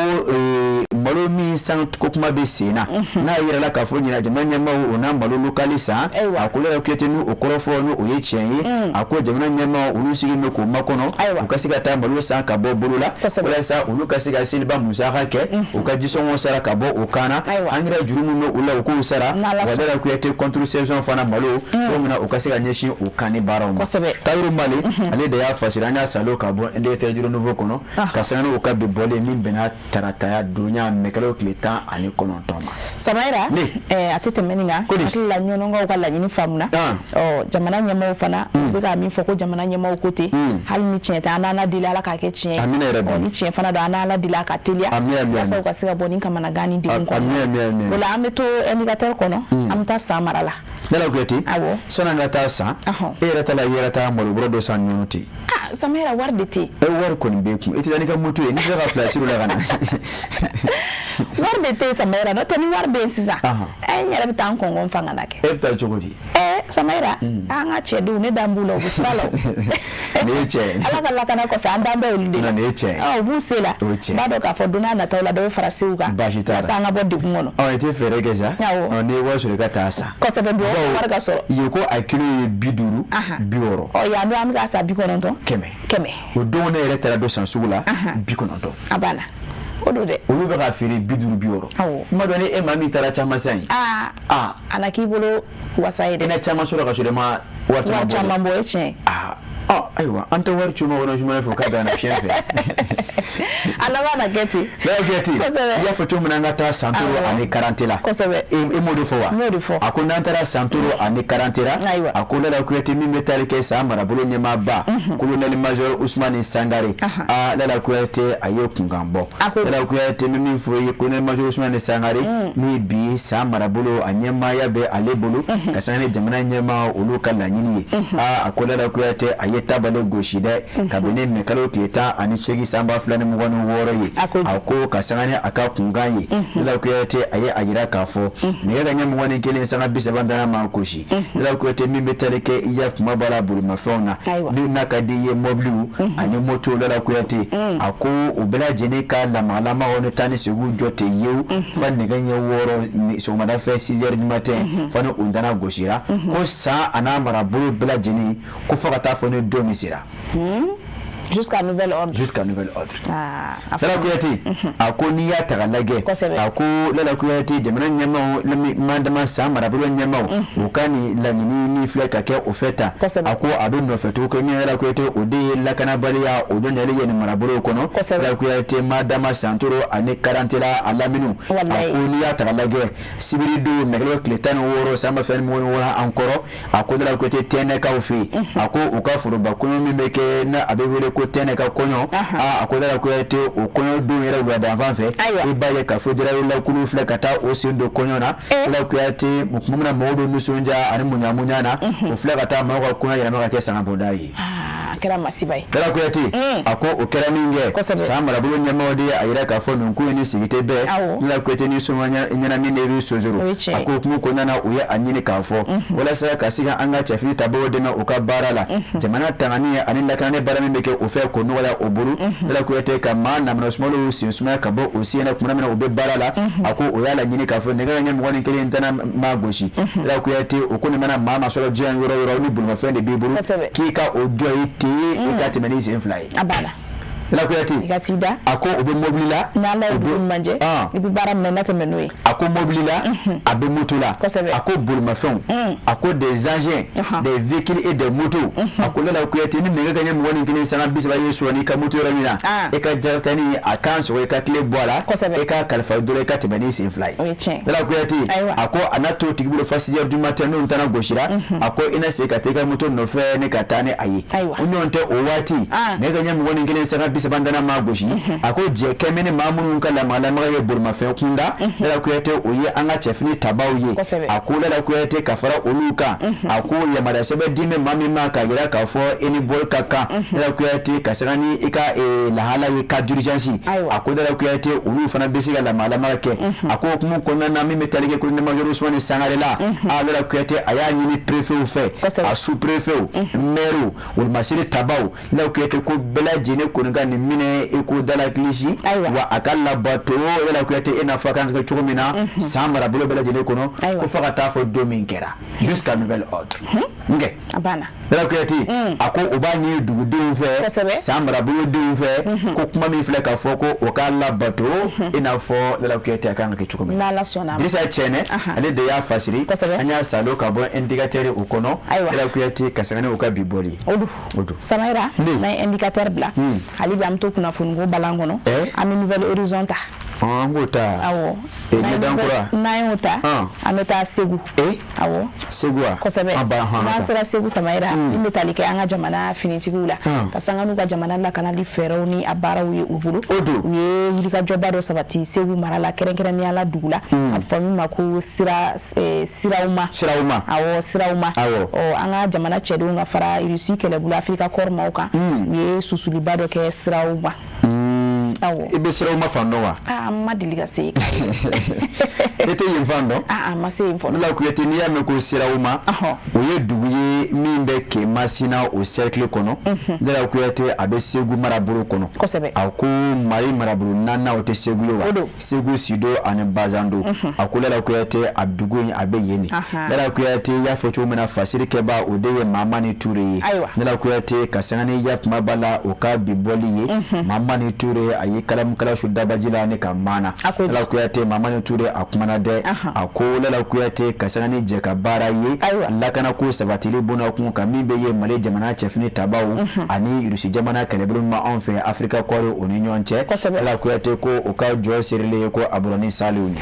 Speaker 1: malo mi san ko kuma be sena na yira la ka fo nyina jamana nyama una malo lokalisa akula la kuyate nu okorofo nu oyechen ako jamana nyama ulusigi no ko makono ukasiga tamba lusa kabo bulula wala sa ulukasiga silba musaka ke ukajisongo sara kabo ukana angira jurumu no ula ukusara wadala kuyate contre saison fana malo tomuna ukasiga nyeshi ukani baromba tayru mali ale de ya fasiranya salo kabo ende tejuru nouveau kono kasana ukabe bole min bena tarata ya dunya mekalo kleta ani kono toma
Speaker 2: samaira atete meninga la nyonongo ukala nyini famuna jamana nyama fana bega mi foko jamana nyama ukote halmi cheta anana dilala ka ke chien amina rebe ni chien fana da anala dilala ka telia asa ko siga boni kama na gani ndi ko wala ameto indicateur kono amta samarala
Speaker 1: dala gweti awo sona ngata sa rata la yerata mo brodo san nyuti
Speaker 2: samera wardeti
Speaker 1: war ko ni beku itidani ka mutu ni ga flashiru la gana
Speaker 2: wardeti samera no tani warbe sisa nyara bitan ko ngon fanga nake
Speaker 1: ta chogodi
Speaker 2: samera anga chedu ne dambulo busalo
Speaker 1: neche
Speaker 2: ala kana ko fa ndambe ulde
Speaker 1: na neche
Speaker 2: busela bado ka foduna na tawla do farasiuga tanga bodi ngono
Speaker 1: ete feregeza ni wasure ka tasa
Speaker 2: ko sabedo warga so
Speaker 1: yeko akilo biduru bioro
Speaker 2: ya ndo amga sa bikononto keme
Speaker 1: odone eletera do sansula bikononto
Speaker 2: abana odude
Speaker 1: oluba ka fere biduru bioro madone e mami tara chama sai
Speaker 2: anakibolo wasaide
Speaker 1: ina chama sura ka sura ma
Speaker 2: wacha mambo eche
Speaker 1: aywa anta war chuma wona chuma fo kada na fienfe
Speaker 2: alaba na geti
Speaker 1: ya foto munanga ta santuro ani karantela e modo fo wa akunda antara santuro ani karantela akunda la kuyete mi metali ke sa mara bolo nyema ba colonel major Ousmane Sangare la kuyete ayo kungambo la kuyete mi fo ye colonel major Ousmane Sangare mi bi sa mara bolo anyema ya be alebolo kasane jamana nyema uluka la nyini akunda la kuyete ayeta balo goshida kabine mekalo kleta ani shegi samba fulani mugwanu wɔɔrɔ ye a ko ka sanga ni a ka kunkan ye Lala Kuyate a ye a yira k'a fɔ nɛgɛ ka ɲɛ 21 sanga 30 ma gosi Lala Kuyate min bɛ tali kɛ IAF kuma b'a la bolimafɛnw na min n'a ka di ye mɔbiliw ani moto Lala Kuyate a ko u bɛɛ lajɛlen ka lamagalamaw ni taa ni seginw jɔ ten yewu fa nɛgɛ ɲɛ 6 sɔgɔmada fɛ 6h du matin fa ni u dana gosira ko san a n'a marabolo bɛɛ lajɛlen ko fo ka taa fɔ ni don min sera
Speaker 2: jusqu'à nouvel ordre.
Speaker 1: Lala Kuyate a ko n'i y'a ta ka lajɛ a ko Lala Kuyate jamana ɲɛmaw mandama san marabolo ɲɛmaw u ka nin laɲini min filɛ ka kɛ o fɛ tan a ko a bɛ nɔfɛtugu kɛ min Lala Kuyate o de ye lakanabaliya o dɔn yɛrɛ ye nin marabolo kɔnɔ Lala Kuyate madama santoro ani karantela a laminu a ko n'i y'a ta ka lajɛ sibiri don nɛgɛlo tile 16 san ba fɛn ni wɔɔrɔ an kɔrɔ a ko Lala Kuyate tɛnɛkaw fɛ yen a ko u ka foroba kɔɲɔ min bɛ kɛ na a bɛ wele ko tɛnɛ ka kɔɲɔ a ko Lala Kuyate o kɔɲɔ don yɛrɛ wuladanfan fɛ i b'a ye ka fɔ jara lakulu filɛ ka taa o sen don kɔɲɔ na Lala Kuyate kuma min na mɔgɔw bɛ nisɔndiya ani munyamunya na o filɛ ka taa mɔgɔw ka kɔɲɔ yɛlɛma ka kɛ sangabonda ye
Speaker 2: kɛra masiba ye
Speaker 1: Lala Kuyate a ko o kɛra min kɛ san marabolo ɲɛmaaw de a yira k'a fɔ nin ko ye ni sigi tɛ bɛɛ Lala Kuyate ni sɔngɔ ɲɛnamin de bɛ sonsoro a ko hukumu kɔnɔna na u ye a ɲini k'a fɔ walasa ka se ka an ka cɛfini taabolo dɛmɛ u ka baara la jamana tangani ani lakanani baara min bɛ kɛ o fɛ ko nɔgɔya o bolo Lala Kuyate ka maa namana sumaworo sen sumaya ka bɔ o siyɛnɛ kuma min na u bɛ baara la a ko o y'a laɲini k'a fɔ nɛgɛ ɲɛ 21 tɛna ma gosi Lala Kuyate o ko nin mana maa ma sɔrɔ diɲɛ yɔrɔ yɔrɔ ni bolimafɛn de b'i bolo k'i ka o jɔ ye ten i ka tɛmɛ ni sen fila ye Lala Kuyate a ko o bɛ mobili la
Speaker 2: n'Ala ye dugu ɲuman jɛ i bɛ baara minɛ na tɛmɛ n'o ye
Speaker 1: a ko mobili la a bɛ moto la a ko bolimafɛnw a ko des engins des véhicules et des motos a ko Lala Kuyate ni nɛgɛ ka ɲɛ 21 sanga 30 ye sɔrɔ n'i ka moto yɔrɔ min na e ka jaratani a kan sɔgɔ i ka tile bɔ a la e ka kalifa dɔ la i ka tɛmɛ ni sen fila ye Lala Kuyate a ko a n'a to tigi bolo fa 6h du matin n'o tana gosira a ko i na se ka taa i ka moto nɔfɛ ne ka taa ni a ye o ɲɔgɔn tɛ o waati nɛgɛ ka ɲɛ 21 sanga 30 ma gosi a ko jɛ kɛmɛ ni maa minnu ka lamagalamaga ye bolimafɛn kunda Lala Kuyate o ye an ka cɛfini tabaw ye a ko Lala Kuyate ka fara olu kan a ko yamaruya sɛbɛn di maa min ma ka yira k'a fɔ i ni bɔli ka kan Lala Kuyate ka se ni i ka lahala ye cas d'urgence a ko Lala Kuyate olu fana bɛ se ka lamagalamaga kɛ a ko hukumu kɔnɔna na min bɛ tali kɛ coordinateur Ousmane Sangare la Lala Kuyate a y'a ɲini préfet fɛ a sous préfet maire olumasiri tabaw Lala Kuyate ko bɛɛ lajɛlen kɔni ka nin minɛ i ko dala kilisi wa a ka labato Lala Kuyate i n'a fɔ a kan ka kɛ cogo min na san marabolo bɛɛ lajɛlen kɔnɔ ko fo ka taa fɔ don min kɛra jusqu'à nouvel ordre Lala Kuyate a ko u b'a ɲini dugudenw fɛ san marabolo denw fɛ ko kuma min filɛ ka fɔ ko o ka labato i n'a fɔ Lala Kuyate a kan ka kɛ cogo min na Dirisa Cɛnɛ ale de y'a fasiri an y'a salo ka bɔ indicateur o kɔnɔ Lala Kuyate ka sanga ni o ka bi bɔli
Speaker 2: Samayira n'a ye indicateur bila hali bi an bɛ to kunnafoni ko balan kɔnɔ an bɛ nouvelle horizon ta
Speaker 1: an b'o ta
Speaker 2: n'an y'o ta an bɛ taa Segu
Speaker 1: Segu
Speaker 2: kosɛbɛ n'an sera Segu Samayira min bɛ tali kɛ an ka jamana finitigiw la ka sanga n'u ka jamana lakanali fɛɛrɛw ni a baaraw ye u bolo u ye wulikajɔba dɔ sabati Segu mara la kɛrɛnkɛrɛnnenya la dugu la a bɛ fɔ min ma ko siraw ma an ka jamana cɛdenw ka fara Russie kɛlɛbolo Afrika kɔrɔmaw kan u ye susuliba dɔ kɛ siraw ma
Speaker 1: i bɛ siraw ma fan dɔn wa
Speaker 2: ma deli ka se yen
Speaker 1: e tɛ yen fan dɔn
Speaker 2: ma se yen fɔlɔ
Speaker 1: Lala Kuyate n'i y'a mɛn ko siraw ma o ye dugu ye min bɛ Kemasina o cercle kɔnɔ Lala Kuyate a bɛ Segu marabolo kɔnɔ a ko Mali marabolo 4 o tɛ Segu ye wa Segu Sido ani Bazando a ko Lala Kuyate a dugu in a bɛ yen de Lala Kuyate y'a fɔ cogo min na fasiri kɛba o de ye Mamani Ture ye Lala Kuyate ka sanga ni y'a kuma b'a la o ka bi bɔli ye Mamani Ture a ye kalamukala su dabaji la ne ka maana Lala Kuyate Mamani Ture a kumana dɛ a ko Lala Kuyate ka sanga ni jɛ ka baara ye lakana ko sabatili bona kun ka min bɛ ye Mali jamana cɛfini tabaw ani Russie jamana kɛlɛbolo ma anw fɛ Afrika kɔri o ni ɲɔgɔn cɛ Lala Kuyate ko o ka jɔ serilen ye ko Aburani Saliw ni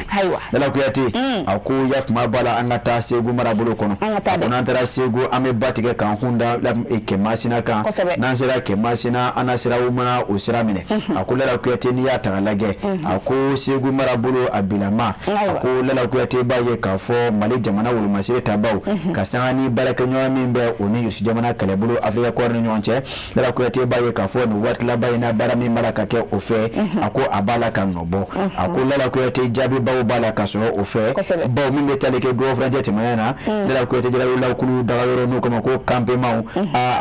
Speaker 1: Lala Kuyate a ko y'a kuma b'a la an ka taa Segu marabolo kɔnɔ n'an taara Segu an bɛ ba tigɛ k'an kun da Kemasina kan n'an sera Kemasina an na sira o mana o sira minɛ a ko Lala kuyate ni ya ta lage ako segu marabolo abilama ako lala kuyate ba ye ka fo mali jamana wulu masire tabaw kasani baraka nyo min be oni yusu jamana kalebulu afrika korne nyonche lala kuyate ba ye ka fo no watla ba ina barami malaka ke ofe ako abala kan nobo ako lala kuyate jabi bawo bala kaso ofe bawo min be taleke do franje temana lala kuyate jala la kulu daga yoro no ko kampe maw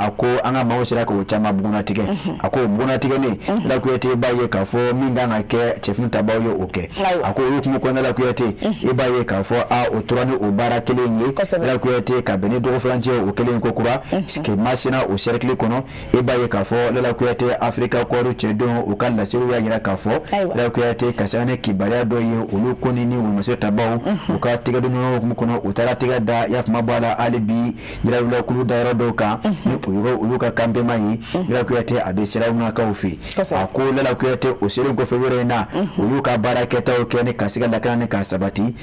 Speaker 1: ako anga mawo shira ko chama buguna tike ako buguna tike ni lala kuyate ba ye ka fo minga ngake chefin tabaw yo oke ako yukumu ko lala kuyate e ba ye ka fo a oturani o bara kelenye lala kuyate ka beni do franje o kelen ko kura ske masina o cercle kono e ba ye ka fo lala kuyate afrika ko ru chedo o kan la seru ya yira ka fo lala kuyate kasane kibaria do ye olu koni ni o maso tabaw o ka tiga do no kono o tara tiga da ya fuma bala alibi jira la kulu da rodo ka ni o ka kambe mai lala kuyate abesira una ka ofi ako lala kuyate o seru ko fewere na o ka baraketa o kene kasiga la kana ka sabati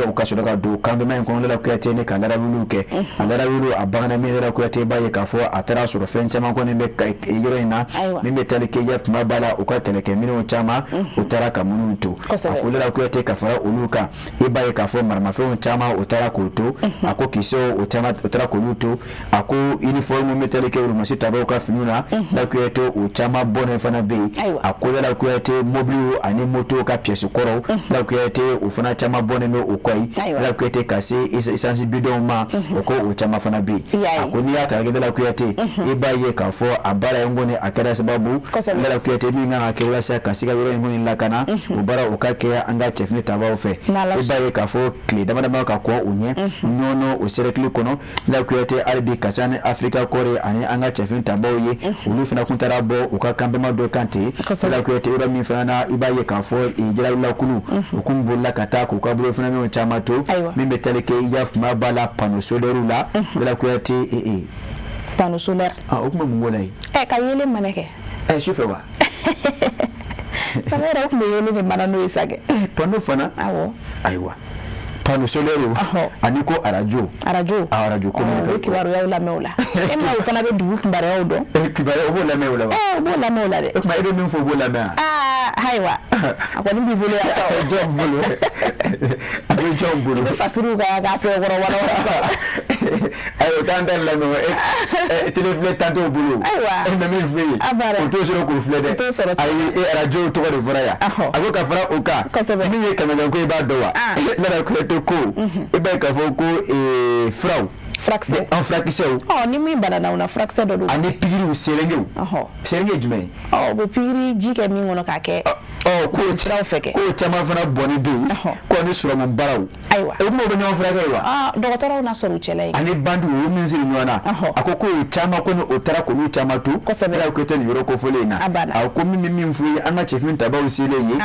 Speaker 1: o ka shoda do kambe mai ko lala kuyate ne kala rabuluke ala rabulu abana me lala kuyate ba ye ka fo atara suru fencha man ko ne be yiro ina me metale ke ya fuma bala o ka kele ke mino chama o tara ka muntu ako lala kuyate ka fara uluka e ba ye ka fo marma fe chama o tara ko to ako kiso o tama o tara ko luto ako uniform metale ke uru masita ba ka finuna la kuyate o chama bone fana be ako lala kuyate mobile ani moto ka pièce koro la kuyate o fana chama bone no o koi la kuyate kase isansi bidon ma ko o chama fana be ako ni ata la kuyate e ba ye ka fo abara ngone akada sababu la kuyate mi nga akela sa kasiga yoro ngone la kana o bara o ka ke anga chefni tabaw fe e ba ye ka fo clé dama dama ka ko unye nono o cercle kono la kuyate albi kasane afrika kore ani anga chefni tabaw ye ulu fana kuntara bo o ka kambe ma do kante la kuyate ura mi fana iba ye ka fo e jira la kulu ukumbu la kata ko ka bro fana mi chama to mi metale ke yaf ma bala pano solaire la kuyate
Speaker 2: pano solaire
Speaker 1: okuma mungolai
Speaker 2: ka yele maneke
Speaker 1: chauffeur wa
Speaker 2: samera okuma yele ne manano isage
Speaker 1: pano fana aiwa pano solaire ani ko arajo ko
Speaker 2: ki waru ya la meula emma u fana be dubu kimbare ya odo
Speaker 1: kimbare obo la meula
Speaker 2: bo la meula de
Speaker 1: ma edo min fo bo la mea
Speaker 2: haiwa akwani bi bolo ya sa
Speaker 1: jombolo abi jombolo
Speaker 2: fasiru ga se woro
Speaker 1: ayo tanda la no téléphone tanto bolo aiwa na mi free o to soro ko flede ayi arajo to ko de fraya ako ka fra oka mi ye kamela ko ba dowa la ko to ko e ba ka fo ko frau
Speaker 2: fraxe
Speaker 1: en fraxe
Speaker 2: ni mi banana una fraxe do
Speaker 1: ani pigiri o serenge jume
Speaker 2: bo pigiri jike mi ngono ka ke
Speaker 1: ko tira feke ko chama fana boni be ko ni suro mon baraw
Speaker 2: aiwa
Speaker 1: e mo be nyon fra ga
Speaker 2: docteur na soro chele
Speaker 1: ani bandu o min ziri nyona akoko chama ko ni otara ko ni chama tu la ko to ni yoro ko fole na ako mi mfu anga chef min tabaw sile yi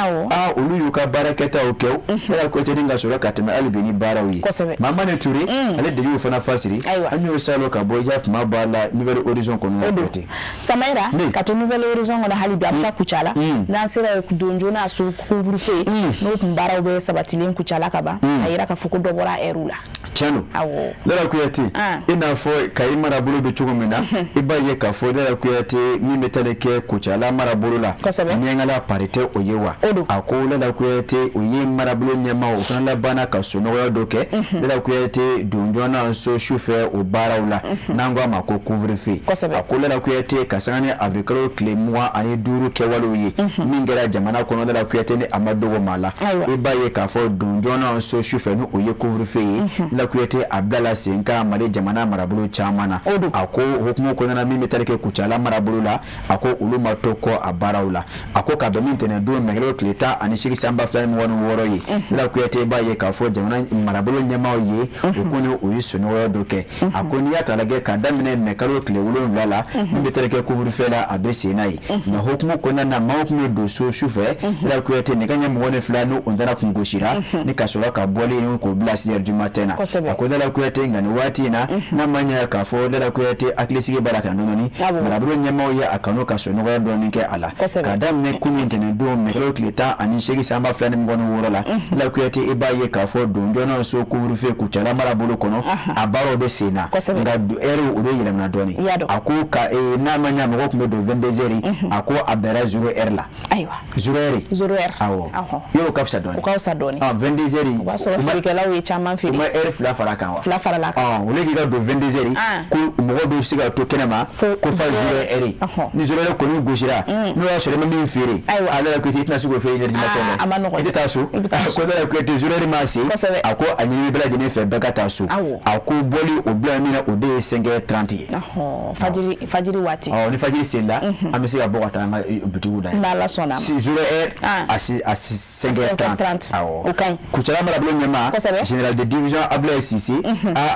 Speaker 1: olu yuka baraketa o kew la ko to dinga soro katema albini baraw yi mama ne turi ale de yu fana fasiri anyo salo ka boy jaf ma bala nouvelle horizon ko no côté
Speaker 2: samaira ka to nouvelle horizon ngona hali bi amta kuchala na sira donjona su couvre feu no kumbara be sabatilen kuchala kaba ayira ka fuko dobora erula
Speaker 1: chano la kuyati ina fo kai marabulu be chugumina ibaye ka fo la kuyati mi metaleke kuchala marabulu la nyangala parite oyewa ako la kuyati oye marabulu nyama o fana la bana ka sono ya doke la kuyati donjona so chauffeur o barawla nangwa mako couvre feu ako la kuyati kasane agricole clémois ani duru ke waluyi mingera jamana kono la kuyati ni amadogo mala ibaye ka fo donjona so chauffeur no oye couvre feu la kuyati abdala senka mari jamana marabulu chamana ako hukumu ko na mimi tarike kuchala marabulu la ako uluma toko abarawla ako ka be mintene do mengelo kleta ani shiki samba flani wonu woro yi la kuyati baye ka fo jamana marabulu nyama ye okuni uyisu no doke akoni ya talage ka damine mekalo kle wulon lala mimi tarike couvre feu la abese nai na hukumu ko na ma hukumu do so chauffeur la kuyate ne kanya mwone fulani ondana kungoshira ni kasola ka bole ni ko bila 6h du matin akoda la kuyate ngani wati na manya ka fo la kuyate aklisige baraka nononi marabro nyama ya akano kaso no ga doni ke ala kadam ne kunu intene do me kelo kleta ani shegi samba fulani mgono woro la kuyate ibaye ka fo donjo na so ko rufe ku chala marabolo kono abaro be sena nga eru udo yira na doni ako ka na manya mo ko do 22h ako abera 0h la
Speaker 2: aiwa
Speaker 1: 0h awo yo kafsa doni 22h
Speaker 2: umarikela we chama mfiri
Speaker 1: uma fla faraka wa
Speaker 2: fla farala
Speaker 1: ole giga do 22h ko mo do siga to kenama ko fa 0h ni 0h ko ni gojira no ya sore mami mfiri ala ko titina sugo fe energy matene ite taso ko da ko te 0h masi ako anyini bela jene fe beka taso ako boli obla mina ode 5h30
Speaker 2: fajiri wati
Speaker 1: ni fajiri senda amesi ya bokata nga bituda
Speaker 2: ndala sona
Speaker 1: si 0h asi 5h30
Speaker 2: okay
Speaker 1: kuchala marabolo nyama general de division abla sisi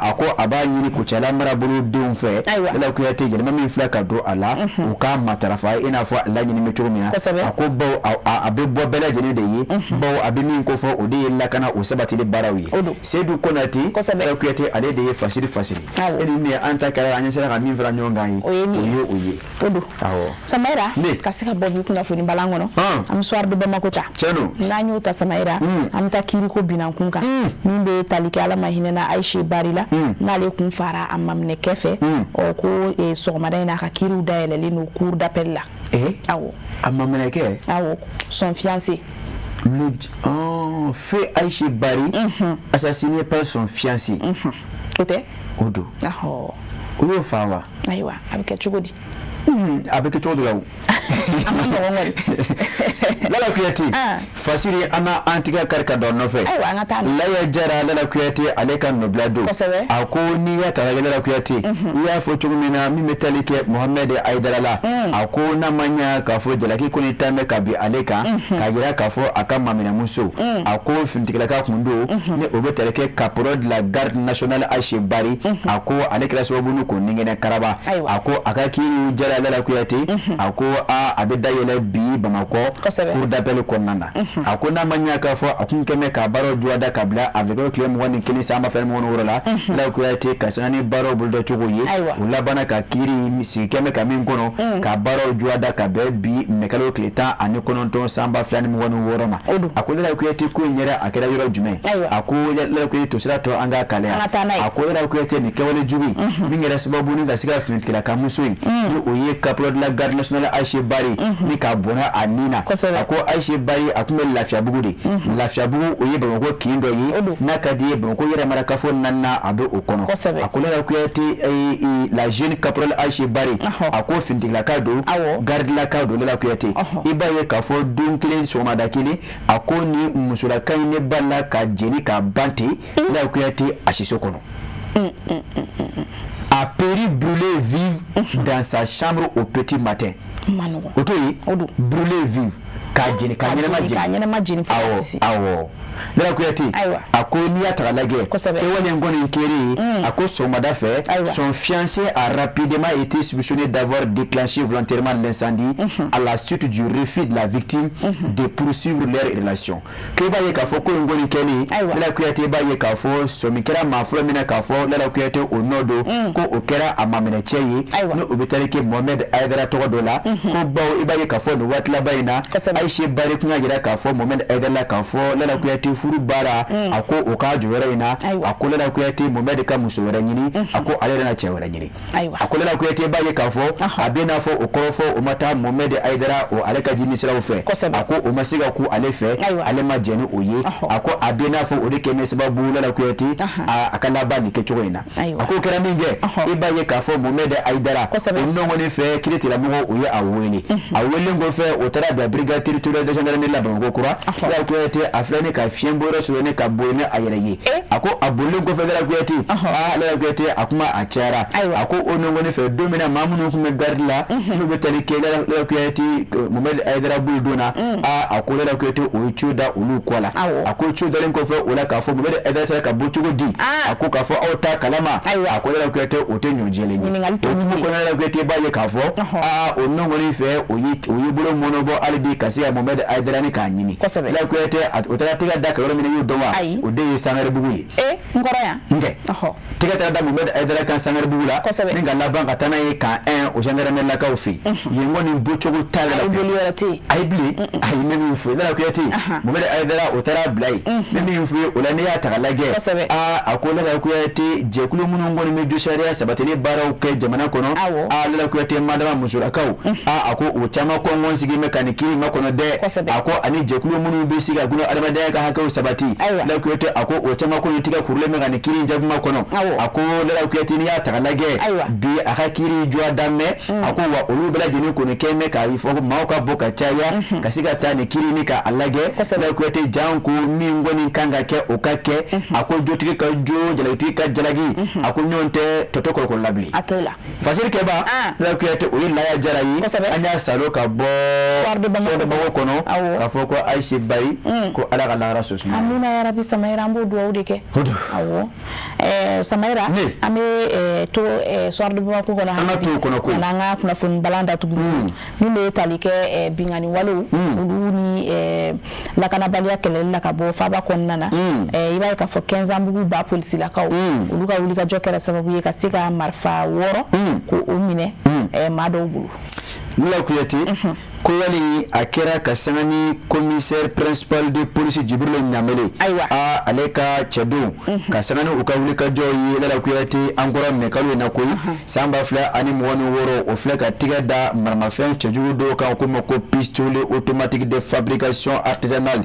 Speaker 1: ako abanyini kuchala marabolo dumfe la ko yate jene mami flaka do ala uka matarafa ina fo la nyini meturumina ako bo abebo bela jene de yi bo abimi ko fo ode la kana usabati le barawi sedu konati la ko yate ale de fasili eni ne anta kala anyesera ka min fra nyonga yi oye
Speaker 2: odo Samaira kasika bobu kuna funi balango no am soir de bamakota
Speaker 1: cheno
Speaker 2: nanyo ta Samaira am ta kiri ko binankunka mimbe talike ala mahine na Aisha Barila na le kun fara amamne kefe o ko so mada na ka kiri da ele no cour d'appel la awo
Speaker 1: amamne ke
Speaker 2: awo son fiancé
Speaker 1: fait Aisha Bari assassiné par son fiancé odo oyo fawa
Speaker 2: aiwa abike chugodi
Speaker 1: abike chodo lawo lala kuyati fasiri ama antika karka don no fe la ya jara lala kuyati aleka no blado ako ni ya tara lala kuyati ya fo chugumina mi metalike Mohammed Aidarala ako na manya ka fo de la ki koni tame ka bi aleka ka gira ka fo akama mina muso ako fintikala ka kundo ne obetalike caporal de la garde nationale Aisha Bari ako aleka so bunu ko ningene karaba ako akaki jara lala kuyati ako abeda yele bi Bamako cour d'appel konanda akona manya ka fo akunkeme ka baro juada kabla avec le claim woni kini sama fer mo woro la ko yati kasani baro buldo chugoyi ula bana ka kiri sikeme ka min kono ka baro juada ka bi mekalo kleta ani kono to samba flani mo woni woro ma akola ko yati ko nyera akela yoro jume akola ko yati sira to anga kale akola ko yati ni kewale jugi mingera sababu ni gasika flint kila kamusui ni oye capro de la garde nationale Aisha Bari ni ka bona anina ako Aisha Bari akume lafia bugudi lafia bugu oye bongo kindo yi nakadi bongo yere maraka fo nanna abe okono akola ko yati la jeune caporal Aisha Bari ako finti la kado garde la kado la ko yati ibaye ka fo dunkile so madakili ako ni musula kayne balla ka jeni ka banti la ko yati ashiso kono a péri brûlé vive dans sa chambre au petit matin. Otoyi brûlé vive kajini kanyene majini awo la kuyati akoni atralage et woni ngoni nkeri akoso madafe son fiancé a rapidement été soupçonné d'avoir déclenché volontairement l'incendie à la suite du refus de la victime de poursuivre leur relation que baye ka foko ngoni keli la kuyati baye ka fo so mikera mafro mina ka fo la kuyati onodo ko okera amamene cheye no obitali ke Mohamed Aidara to dola ko bawo ibaye ka fo no watla bayina Aisha Bari kunya gira ka fo Mohamed Aidara ka fo la kuyati furu bara ako oka jowera ina ako la kuyati Mohamed ka musowera nyini ako alera na chewera nyini ako la kuyati baye ka fo abena fo okorofo umata Mohamed Aidara o aleka jimi sira ofe ako o masiga ku alefe ale majeni oye ako abena fo odeke mesababu la kuyati akala bani ke choina ako kera minge ibaye ka fo Mohamed Aidara onno ngoni fe kiliti la mugo oye awele ngo fe otara da brigade territoriale de gendarmerie la bango kura la kuyati afrene ka fiemboro suwene ka boyne ayereye ako abule ngo fe la kuyati la kuyati akuma achara ako onno ngoni fe domina mamunu kuma gardla no betali ke la kuyati Mohamed Aidara buldona ako la kuyati o chuda ulu kola ako chuda ngo fe ola ka fo Mohamed Aidara sala ka bochugo di ako ka fo auta kalama ako la kuyati o tenyo jele ni ko la kuyati baye ka fo onno ngoni fe oyi bulo monobo alidi kasi ya Mohamed Aidara ni ka nyini la kuyate o tara tiga da ka yoro min yu dowa o de sangare bugu
Speaker 2: ngoro ya
Speaker 1: nge tiga tara da Mohamed Aidara kan sangare bugu la ni ga laban ka tana yi ka o gendarme la ka o fi yengo ni bucho ko tala la ay bli ay memi fu la kuyate Mohamed Aidara o tara blai memi fu o la ne ya ta lage akola la kuyate je kulu mun ngoni me do sharia sabatele bara o ke jamana kono la kuyate madama musura kaw ako o chama ko ngon sigi mekanikiri makono de ako ani je kulu mun be siga gulo adama de ka hakaw sabati la kuyate ako o chama ko tiga kurule mekanikiri jabu makono ako la kuyate ni ya ta lage bi akakiri jwa damme ako wa olu bela jeni ko ne keme ka ifo ma ka boka chaya kasika tani kiri ni ka alage la kuyate janku mi ngoni kanga ke okake ako jotike ka jo jalati ka jalagi ako nyonte totoko ko labli
Speaker 2: atela
Speaker 1: fasir ke ba la kuyate o la ya jarayi anya salo ka bo so de bawo kono ka foko aishi bari ko ala kala rasus
Speaker 2: amina ya rabbi Samaira mbo do awdeke awo Samaira ame to soir de bawo ko na
Speaker 1: amatu kono ko
Speaker 2: nanga kuna fun balanda tugu ni le talike bingani walu ni la kana balia kele la ka bo fa ba konnana iba ka fo 15 ambugu ba police la ka uluka ulika jokera sababu ye ka sika marfa woro ko umine mado bulu
Speaker 1: la kuyati ko wali akira kasangani commissaire principal de police Jibril Nyamele aleka chedu kasangani ukawulika joyi la kuyati angora mekalu na koyi samba fla ani mwani woro ofla ka tiga da marmafen cheju do ka ko mako pistolet automatique de fabrication artisanale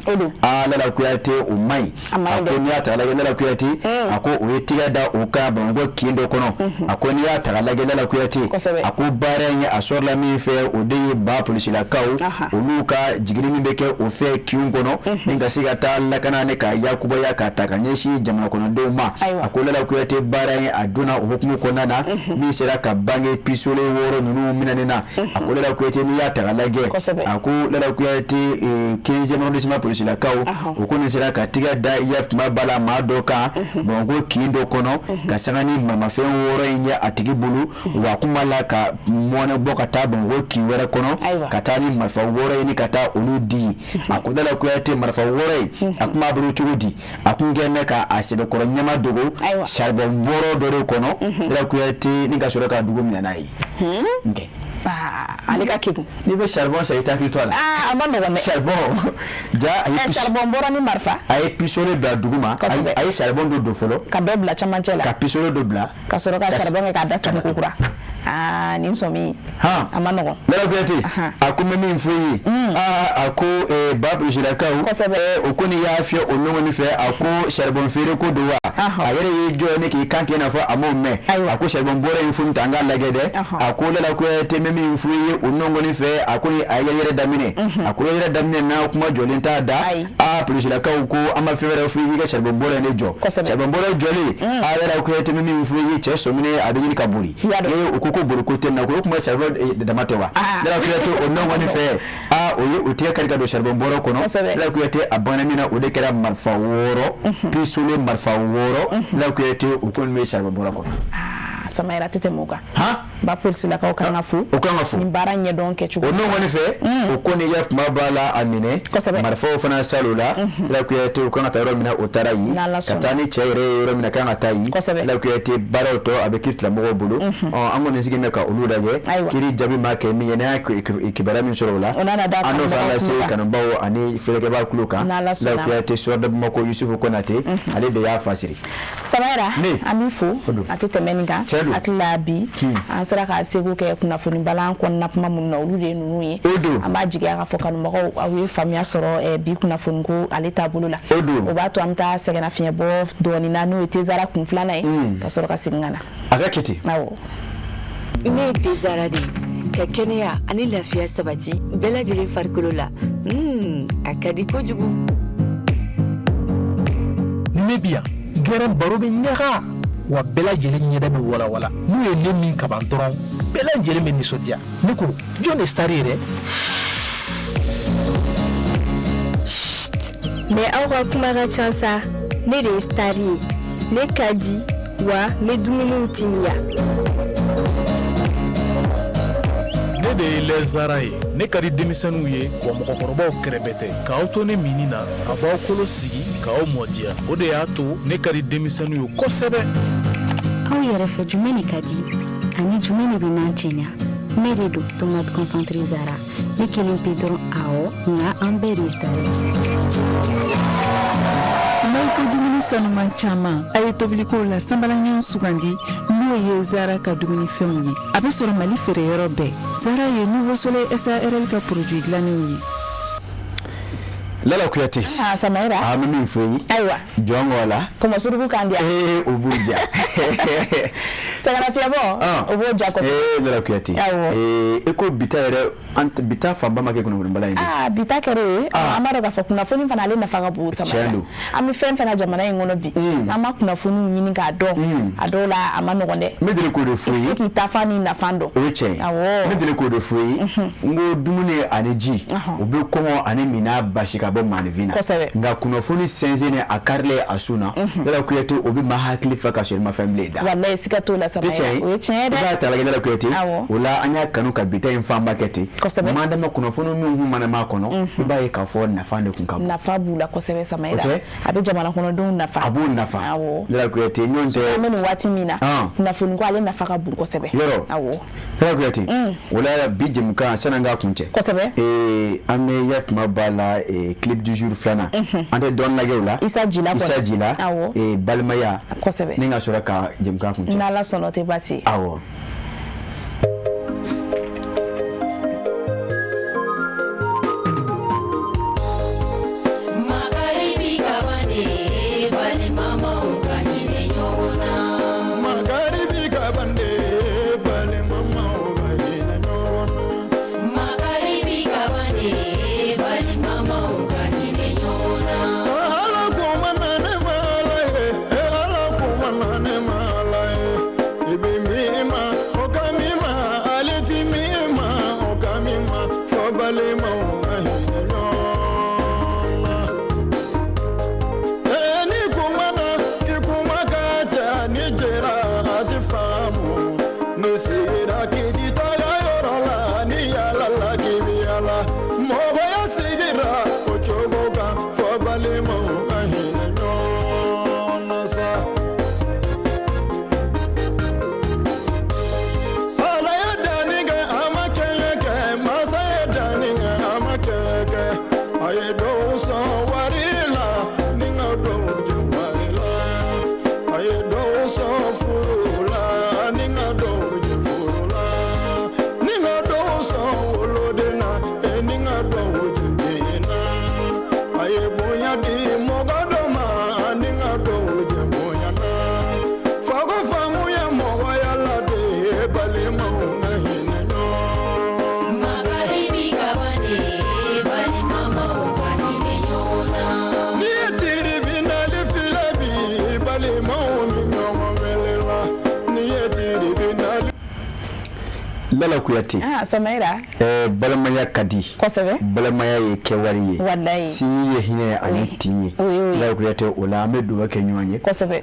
Speaker 1: la kuyati umai akonya ta la kuyati ako o tiga da uka bango kindo kono akonya ta la kuyati ako baranya asorla mi fe ode ba police la kaw oluka jigirimi beke ofe kiungono ninga sigata lakana ne ka yakuba ya katakanyeshi jamana kono doma akola la kuyate baranye aduna hukumu konana mi sera ka bange pisole woro nunu minanena akola la kuyate mi ya tagalage akola la kuyate 15e arrondissement police la kaw okone sera ka tiga da yaf mabala madoka bongo kindo kono kasangani mama fe woro nya atigi bulu wa kumala ka mona boka tabongo kiwera kono katani marfa wore ni kata oludi akudala kuyate marfa wore akuma buru chudi akungene ka asebe koro nyama dogo charbon boro doro kono dala kuyate ni gasoro ka dugo mianai nge
Speaker 2: alika kidu
Speaker 1: nibe charbon sa itaki tola
Speaker 2: amando wane
Speaker 1: charbon ja
Speaker 2: ay charbon boro ni marfa
Speaker 1: ay pisole da duguma ay charbon do folo
Speaker 2: ka dobla chamanchela
Speaker 1: ka pisole dobla
Speaker 2: ka soro ka charbon ka datu kukura ni nsomi amanogo
Speaker 1: lelo kuyate akume mi mfuyi ako babu shirakaw okuni ya afia onongo ni fe ako charbon fere ko dowa ayere yi jo ne ki kanke na fa amomme ako charbon boro infum tanga lagede ako lelo kuyate mi mfuyi onongo ni fe akuni ayere damine ako yere damine na kuma jolinta da plus shirakaw ko ama fere fuyi ga charbon boro ne jo charbon boro joli ayere kuyate mi mfuyi cheso mine abini kaburi ko burukote na ko kuma charbon da matewa la kuyate onongo ni fe oye utie karika do charbon boro kono la kuyate abana mina ode kera marfa woro pisule marfa woro la kuyate ukon me charbon boro kono
Speaker 2: Samaira tete muka ba police la ka okanga fu
Speaker 1: ni
Speaker 2: baranye donke chuko
Speaker 1: onongo ni fe ukoni yaf mabala amine marfa fana salula la kuyate ukona tayro mina otarayi katani chaire yoro mina kanga tayi la kuyate baroto abekit la mogo bulu ango nesigi meka oludage kiri jabi make mi yana ikibara min sorola ano fala se kanambawo ani feleke ba kuluka la kuyate sorda mako Yusufu Konate ale de ya fasiri
Speaker 2: Samaira amifu atete meninga atlabi ansara ka sego ke kuna funi balan ko napma mun na olude nunu ye amba jige aka foka no mako awi famia soro bi kuna funi ko ale tabulula o ba to amta segena fiye bo doni nanu etezara kun flana e ka soro ka singana
Speaker 1: aka kiti
Speaker 2: nawo
Speaker 5: ine etezara de kekenia ani lafiya sabati bela jere farkolo la akadi ko jugu
Speaker 3: Namibia gɛrɛn baro bɛ ɲaga wa bɛɛ lajɛlen ɲɛda bɛ walawala n'u ye ne min kaban dɔrɔn bɛɛ lajɛlen bɛ nisɔndiya ne ko jɔn de star ye dɛ
Speaker 6: mais aw ka kuma ka ca sa ne de ye star ye ne ka di wa ne dumuniw timiya
Speaker 7: ne de ye lɛzara ye ne ka di denmisɛnninw ye wa mɔgɔkɔrɔbaw kɛrɛbɛ tɛ k'aw to ne mini na a b'aw kolo sigi k'aw mɔdiya o de y'a to ne ka di denmisɛnninw ye kosɛbɛ.
Speaker 8: aw yɛrɛ fɛ jumɛn de ka di ani jumɛn de bɛ n'an cɛɲa ne de don tomate concentré Zara ne kelen pe dɔrɔn awɔ nka an bɛɛ de Zara.
Speaker 9: n'aw ko dumuni sanuman caman a ye tobiliko la sanbalaɲɔgɔn sugandi n'o ye Zara ka dumunifɛnw ye a bɛ sɔrɔ Mali feereyɔrɔ bɛɛ. Zara ye Nouveau Soleil SARL ka produit dilannenw ye.
Speaker 1: Lala Kuyate.
Speaker 2: Samaira.
Speaker 1: Mimi mfui.
Speaker 2: Aiwa.
Speaker 1: Jongo wala.
Speaker 2: Koma surubu kandia.
Speaker 1: Ubuja.
Speaker 2: Sagara fiabo. Ubuja ko.
Speaker 1: Lala Kuyate. Eko bita ere ant bita famba make kuna mbala indi.
Speaker 2: Bita kere. Amara ga fakuna foni fana le na faga bu Samaira. Ami fen fana jamana ngono bi. Ama kuna fonu nyini ga do. Adola amano gonde.
Speaker 1: Medele ko de fui.
Speaker 2: Ki tafani na fando.
Speaker 1: Oche. Medele ko de fui. Ngo dumune aneji. Obe komo ane mina bashika manivina nga kunofuni senzene akarle asuna Lala Kuyate obi mahakli faka shirma family da
Speaker 2: wallahi sikato la Samaira
Speaker 1: za ta la Lala Kuyate wala anya kanu ka bita infa market manda ma kunofuni mu mana makono ibaye ka fo na fande kun ka
Speaker 2: na fabula ko sebe Samaira abi jamana kono don na fa
Speaker 1: abu na fa Lala Kuyate nyonte
Speaker 2: meni wati mina na funu ko ale na faka bu ko sebe
Speaker 1: yoro Lala Kuyate wala bijim ka sananga kunche
Speaker 2: ko sebe
Speaker 1: ame yak mabala clip du jour flana ante don la geula
Speaker 2: Isa Jila
Speaker 1: balmaya
Speaker 2: kosebe
Speaker 1: ninga sura ka jemka kuncha
Speaker 2: nala sonote basi
Speaker 1: awo Lala Kuyate
Speaker 2: Samaira
Speaker 1: balamaya kadi
Speaker 2: kosebe
Speaker 1: balamaya ye kewari ye
Speaker 2: wallahi
Speaker 1: sinye hine ani tinye Lala Kuyate ola amedu wake nywanye
Speaker 2: kosebe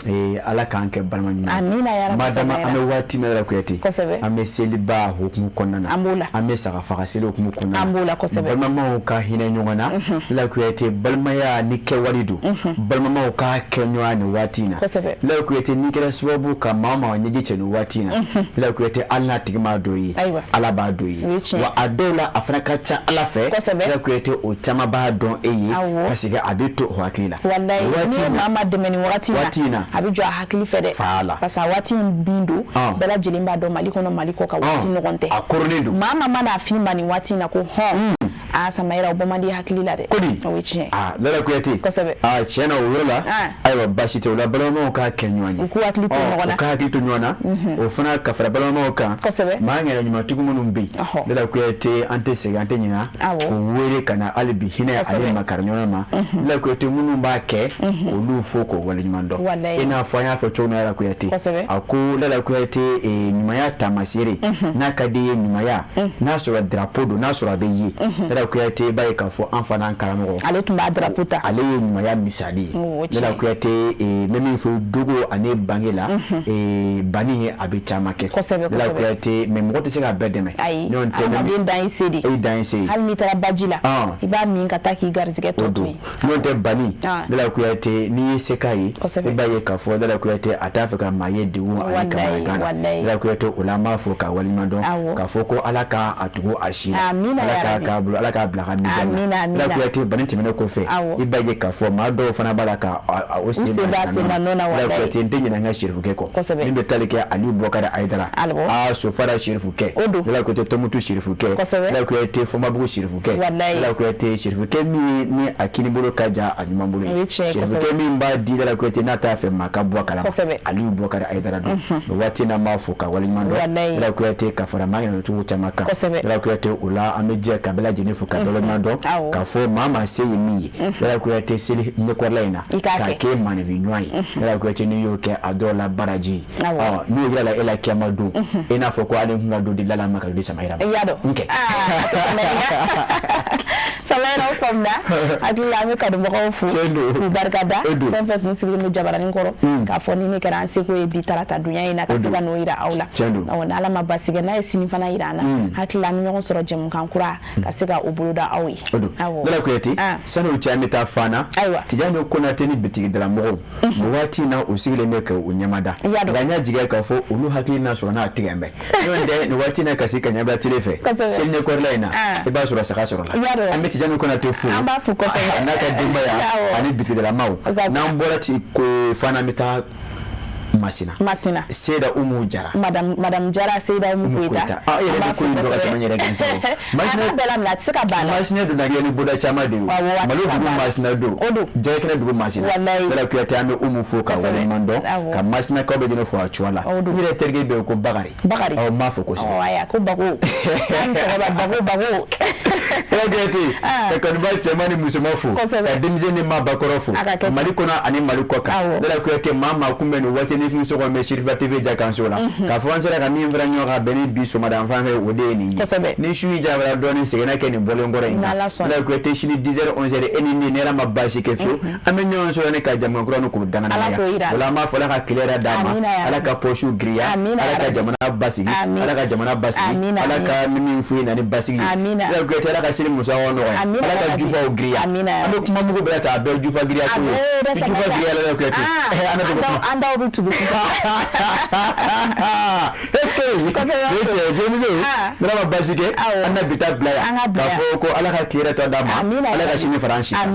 Speaker 1: ala kanke balamanya
Speaker 2: amina ya rabbi
Speaker 1: madama ame wati na Lala Kuyate
Speaker 2: kosebe
Speaker 1: ame seliba hukumu konana
Speaker 2: ambula
Speaker 1: ame saka seli hukumu konana
Speaker 2: ambula kosebe
Speaker 1: balamama ka hine nyongana Lala Kuyate balamaya ni kewari do balamama ka kenywani watina
Speaker 2: kosebe
Speaker 1: Lala Kuyate ni kera swabu ka mama wanyege chenu watina Lala Kuyate alna tigma doyi ala ba doyi wa adola afraka cha ala fe la Kuyate o chama ba don eye parce que abito hakila
Speaker 2: wallahi ni mama de meni watina abijo hakili fede
Speaker 1: fala
Speaker 2: parce que wati bindo bela jilimba do maliko no maliko ka wati no gonte
Speaker 1: akornedo
Speaker 2: mama mana afimba ni watina ko Samaira oboma di hakili la de
Speaker 1: kodi Lala Kuyate chena urola aiwa bashite ula baloma ka kenywanye
Speaker 2: ku hakili to ngona
Speaker 1: ka hakili to nyona ofana kafara baloma ka mangena nyuma tugumu numbi Lala Kuyate ante sega ante nyina ko were kana alibi hina ale makarnyona ma Lala Kuyate munu ba ke ko lufo ko wale nyumando ina fanya fo chona Lala Kuyate aku Lala Kuyate nyuma ya tamasire na kadi nyuma ya na so drapeau do na so abeye Lala la kuyate ba ka fo enfana karamo
Speaker 2: ale tun ba draputa
Speaker 1: ale ɲumanya misali ne la kuyate même fo dogo ane bangela bani a be chama ke ne la kuyate mais mɔgɔ tɛ se ka bɛɛ dɛmɛ
Speaker 2: non tɛ même dan isedi
Speaker 1: dan isedi
Speaker 2: hali ni tara bajila i b'a min ka taa k'i garizigɛ tɔ to yen
Speaker 1: non tɛ bani ne la kuyate ni ye se ka ye i b'a ye ka fɔ ne la kuyate a t'a fɛ ka maa ye degun ani kamanagan ne la kuyate o la m'a fɔ ka waliɲuman dɔn ka fɔ ko ala ka a tugu a si ala ka bolo ala ka bila ka misɛn la kuyate bani tɛmɛnen kɔfɛ i b'a ye ka fɔ maa dɔw fana b'a la ka o sen da la kuyate n tɛ ɲinɛ n ka sirifukɛ kɔ min bɛ tali kɛ ali bɔkari ayidara sofara sirifukɛ ne la kuyate tɔmutu sirifukɛ ne la kuyate fɔmabugu sirifukɛ ne la kuyate sirifukɛ min ni a kini bolo ka jan a ɲuman bolo ye sirifukɛ min b'a di ne la kuyate n'a t'a fɛ maa ka bɔ a kalama ali bɔkari ayidara don o waati n'an b'a fɔ ka waliɲuman dɔn ne la kuyate ka fara maa ɲinɛ cogo caman kan ne la kuyate o la an bɛ jɛ ka bɛɛ lajɛlen fo ka waliɲuman dɔn ka fɔ maa ma se ye min ye ne la kuyate seli ɲɛkɔrɔla in na k'a kɛ maanifi ɲuman ye ne la kuyate n'i y'o kɛ a dɔw la baraji n'o yira la e la kiyama don i n'a fɔ ko ale kun ka don di lala ma ka di Samayira ma
Speaker 2: Samayira faamuya hakili la an bɛ kanubagaw fo k'u barikada fɛn fɛn tun sigilen bɛ jabaranin kɔrɔ k'a fɔ ni ne kɛra an seko ye bi tarata dunya in na ka se ka n'o yira aw la ni ala ma basigɛ n'a ye sini fana yira an na hakili la an bɛ ɲɔgɔn sɔrɔ jɛmukan kura ka se ka o boloda aw ye
Speaker 1: ne la kuyate sani o cɛ an bɛ taa Fana Tijani Konate ni bitigidala mɔgɔw o waati in na o sigilen bɛ ka o ɲɛmada nka n y'a jigin k'a fɔ olu hakili na sɔrɔ n'a tigɛ bɛ n'o tɛ nin waati in na ka se ka ɲɛbila tele fɛ seli ɲɛkɔrɔla in na i b'a sɔrɔ saga sɔrɔ la an bɛ Tijani Konate fo n'a ka denbaya ani bitigidalamaw n'an bɔra ti ko Fana bɛ taa Masina Seyda Umu Jara
Speaker 2: Madame Jara Seyda Umu Koita
Speaker 1: yɛrɛ ko in dɔgɔ caman yɛrɛ gansan Masina donna kɛ ni boda caman de ye Malo dugu Masina don Jɛgɛkɛnɛ dugu Masina Bɛla Kuyate an bɛ Umu fo ka waleɲuman dɔn ka Masinakaw bɛ ɲini fo a cogoya la n yɛrɛ terikɛ bɛ yen ko Bakari n m'a fɔ kosɛbɛ
Speaker 2: ko Bago Bago
Speaker 1: Bɛla Kuyate ka kanuba cɛman ni musoman fo ka denmisɛn ni maabakɔrɔ fo Mali kɔnɔ ani Mali kɔ kan Bɛla Kuyate maa kunbɛn nin waati ni kun sɔgɔ mɛ Sherifa TV jakanso la k'a fɔ an sera ka min fara ɲɔgɔn kan bɛn ni bi sɔgɔmada an fan fɛ o de ye nin ye ni su yi jabara dɔɔni seginna kɛ nin bɔlen kɔrɔ in kan Bɛla Kuyate sini 10h 11h e ni ne yɛrɛ ma baasi kɛ fiyewu an bɛ ɲɔgɔn sɔrɔ ne ka jamana kura ni k'u danganaya o la an b'a fɔ Ala ka tile yɛrɛ d'a ma Ala ka pɔsiw giriya Ala ka jamana basigi Ala ka jamana basigi Ala ka min f'u ye na ni basigi Bɛla Kuyate Ala ka sini musakaw nɔgɔya Ala ka jufaw giriya an bɛ kuma mugu bɛɛ ta a bɛɛ jufa giriya t'u ye jufa giriya Bɛla Kuyate
Speaker 2: an daw bɛ tugu
Speaker 1: est-ce que ne cɛ jɛmuso n'a ma baasi kɛ an na bi taa bila yan k'a fɔ ko Ala ka tile yɛrɛ tɔ d'a ma Ala ka sini fara an si kan